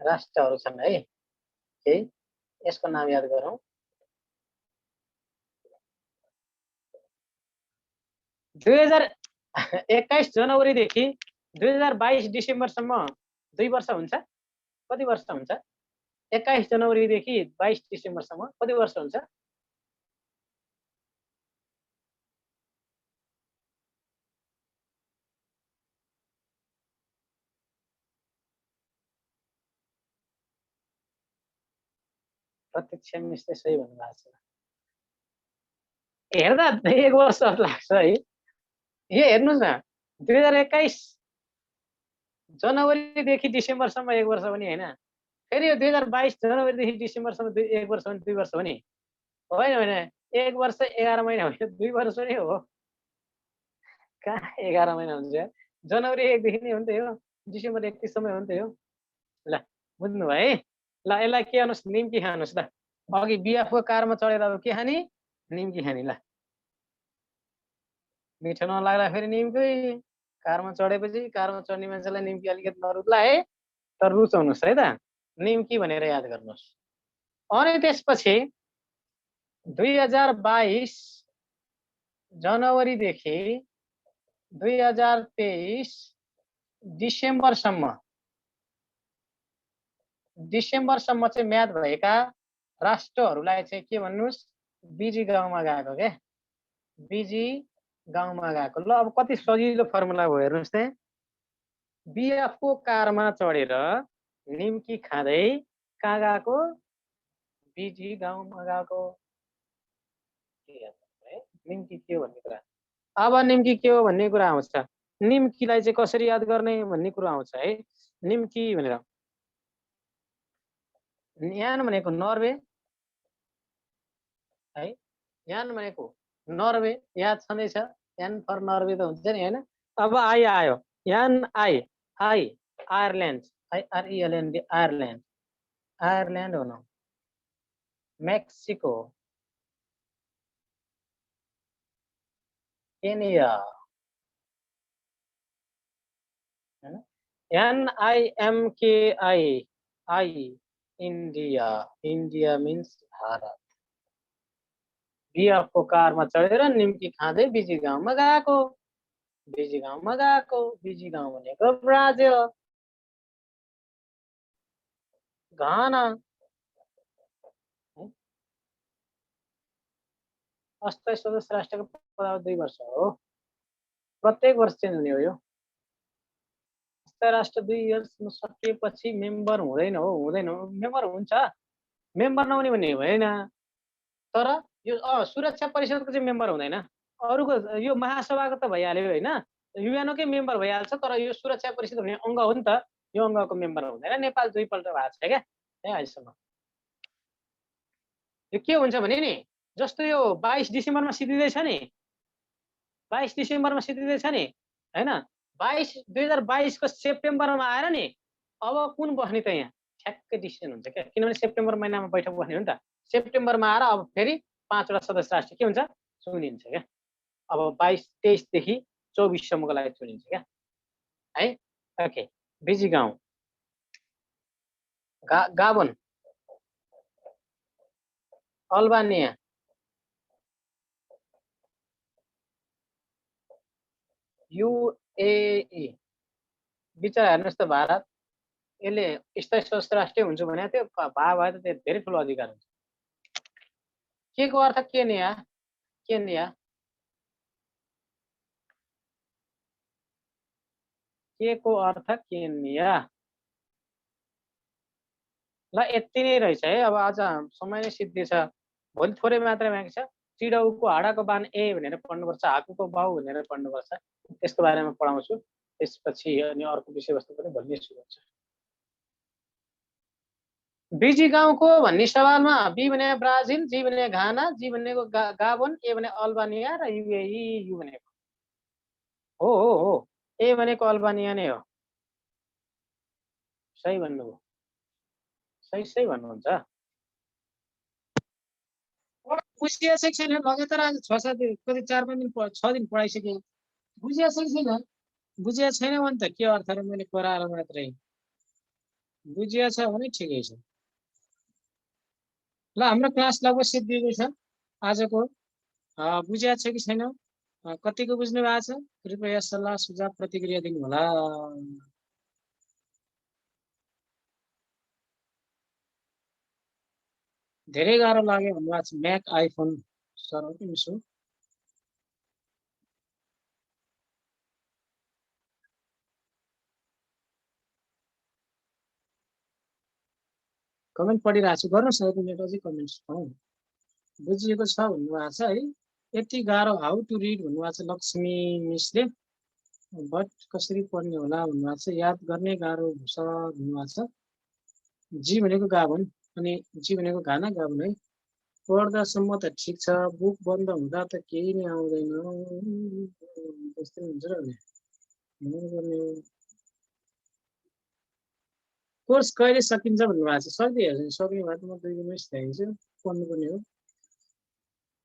राष्ट्रहरू छन् है। केही यसको नाम याद गरौँ। 2021 जनवरीदेखि 2022 डिसेम्बरसम्म 2 वर्ष हुन्छ। कति वर्ष हुन्छ? 21 जनवरीदेखि 22 डिसेम्बरसम्म कति वर्ष हुन्छ? प्रत्यक्ष मिसले सही भन्नुभएको छ। हेर्दा 1 वर्ष लाग्छ है। यो हेर्नुहोस् न, 2021 जनवरीदेखि डिसेम्बरसम्म 1 वर्ष पनि होइन। फेरि यो 2022 जनवरीदेखि डिसेम्बरसम्म 1 वर्ष पनि 2 वर्ष पनि होइन। 1 वर्ष 11 महिना हो, 2 वर्ष नै हो। कहाँ 11 महिना हुन्छ? जनवरी 1 देखि नै हो नि त यो, डिसेम्बर 31 सम्म हो नि त यो। ल बुझ्नु भयो है। ल यसलाई के गर्नुहोस्, निम्की खानुहोस्। ल अघि बीएफको कारमा चढेर अब के खाने? निम्की खाने। ल मिठो नलाग्दा फेरि निम्की। कारमा चढेपछि कारमा चढ्ने मान्छेलाई निम्की अलिकति नरुच्ला है, तर रुचाउनुहोस् है त। निम्की भनेर याद गर्नुहोस्। अनि त्यसपछि 2022 जनवरीदेखि 2023 डिसेम्बरसम्म चाहिँ म्याद भएका राष्ट्रहरूलाई चाहिँ के भन्नुहोस्? बीजी गाउँमा गएको के, बीजी गाउँमा गएको। ल अब कति सजिलो फर्मुला भयो हेर्नुहोस् त। बीएफको कारमा चढेर निम्की खाँदै कहाँ गएको? बीजी गाउँमा गएको। निम्की के हो भन्ने कुरा। अब निम्की के हो भन्ने कुरा आउँछ। निम्कीलाई चाहिँ कसरी याद गर्ने भन्ने कुरा आउँछ है। निम्की भनेर यान भनेको नर्वे है। यान भनेको नर्वे याद छँदैछ। यान फर नर्वे त हुन्छ नि होइन। अब आई आयो, यान आई आयरल्यान्ड, आइआरइएलएनडी आयरल्यान्ड हो न। Mexico, Kenya, NIMKI India means Bharat. बीएफको कारमा चढेर निम्की खाँदै बीजी गाउँमा गएको। बीजी गाउँ भनेको ब्राजिल, घाना। अस्थायी सदस्य राष्ट्रको पदावधि 2 वर्ष हो। प्रत्येक वर्ष चेन्ज हुने हो यो। अस्थायी राष्ट्र 2 वर्ष सकिएपछि मेम्बर हुँदैन हो। मेम्बर हुन्छ, मेम्बर नहुने भन्ने होइन। तर यो सुरक्षा परिषदको चाहिँ मेम्बर हुँदैन। अरूको यो महासभाको त भइहाल्यो होइन, युएनओकै मेम्बर भइहाल्छ, तर यो सुरक्षा परिषद भन्ने अङ्ग हो नि त, यो अङ्गको मेम्बर हुँदैन। नेपाल 2 पल्ट भएको छ क्या अहिलेसम्म। यो के हुन्छ भने नि, जस्तो यो 22 डिसेम्बरमा सिद्धिँदैछ नि, 22 डिसेम्बरमा सिद्धिँदैछ नि होइन, 2022 को सेप्टेम्बरमा आएर नि अब कुन बस्ने त यहाँ ठ्याक्कै डिसिजन हुन्छ क्या, किनभने सेप्टेम्बर महिनामा बैठक बस्ने हो नि त। सेप्टेम्बरमा आएर अब फेरि 5 वटा सदस्य राष्ट्र के हुन्छ, चुनिन्छ क्या। अब 23 देखि 24 सम्मको लागि चुनिन्छ क्या है। ओके, बिजी गाउँ गाबोन, अल्बानिया, युएई। विचार हेर्नुहोस् त, भारत यसले स्थायी सदस्य राष्ट्रिय हुन्छ भने त्यो भए त धेरै ठुलो अधिकार हुन्छ। के को अर्थ केन्या, केन्या के को अर्थ केन्या। ल यति नै रहेछ है, अब आज समय नै सिद्धि छ। भोलि थोरै मात्रै बाँकी छ। चिडौको हाडाको बान ए भनेर पढ्नुपर्छ, हाकुको बाउ भनेर पढ्नुपर्छ। त्यसको बारेमा पढाउँछु। त्यसपछि अनि अर्को विषयवस्तु पनि भोलि नै सुरु हुन्छ। बिजी गाउँको भन्ने सवालमा बी भने ब्राजिल, जी भने घाना, जी भनेको गाबोन, ए भने अल्बानिया र युएई यु भनेको हो। ए भनेको अल्बानिया नै हो। सही भन्नुभयो, सही भन्नुहुन्छ। बुझिया सेक्सन लगातार आज 6-7 दिन, कति 4-5 दिन 6 दिन पढाइसके। बुझिया छैन, बुझिया छैन भने त के अर्थ र, मैले पढाएर मात्रै। बुझिया छ भने ठिकै छ। ल हाम्रो क्लास लगभग सिद्धिएको छ आजको। बुझिया छ कि छैन, कतिको बुझ्नु भएको छ, कृपया सल्लाह सुझाव प्रतिक्रिया दिनु होला। धेरै गाह्रो लाग्यो भन्नुभएको छ। म्याक आइफोन सर हो कि मिस हो? कमेन्ट पढिरहेको छु, गर्नुहोस् न 1 मिनट अझै कमेन्ट्स पाउँ। बुझिएको छ भन्नुभएको छ है। यति गाह्रो हाउ टु रिड भन्नुभएको छ लक्ष्मी मिसले। बट कसरी पढ्ने होला भन्नुभएको छ। याद गर्ने गाह्रो छ भन्नुभएको छ। जी भनेको गाबोन अनि जी भनेको घाना, गाबोन है। पढ्दासम्म त ठिक छ, बुक बन्द हुँदा त केही नै आउँदैन। त्यस्तै हुन्छ र नि। कोर्स कहिले सकिन्छ भन्नुभएको छ। सक्दिहाल्छ, सक्ने भए त म 2 दिनमै सिकाइदिन्छु, पढ्नुपर्ने हो।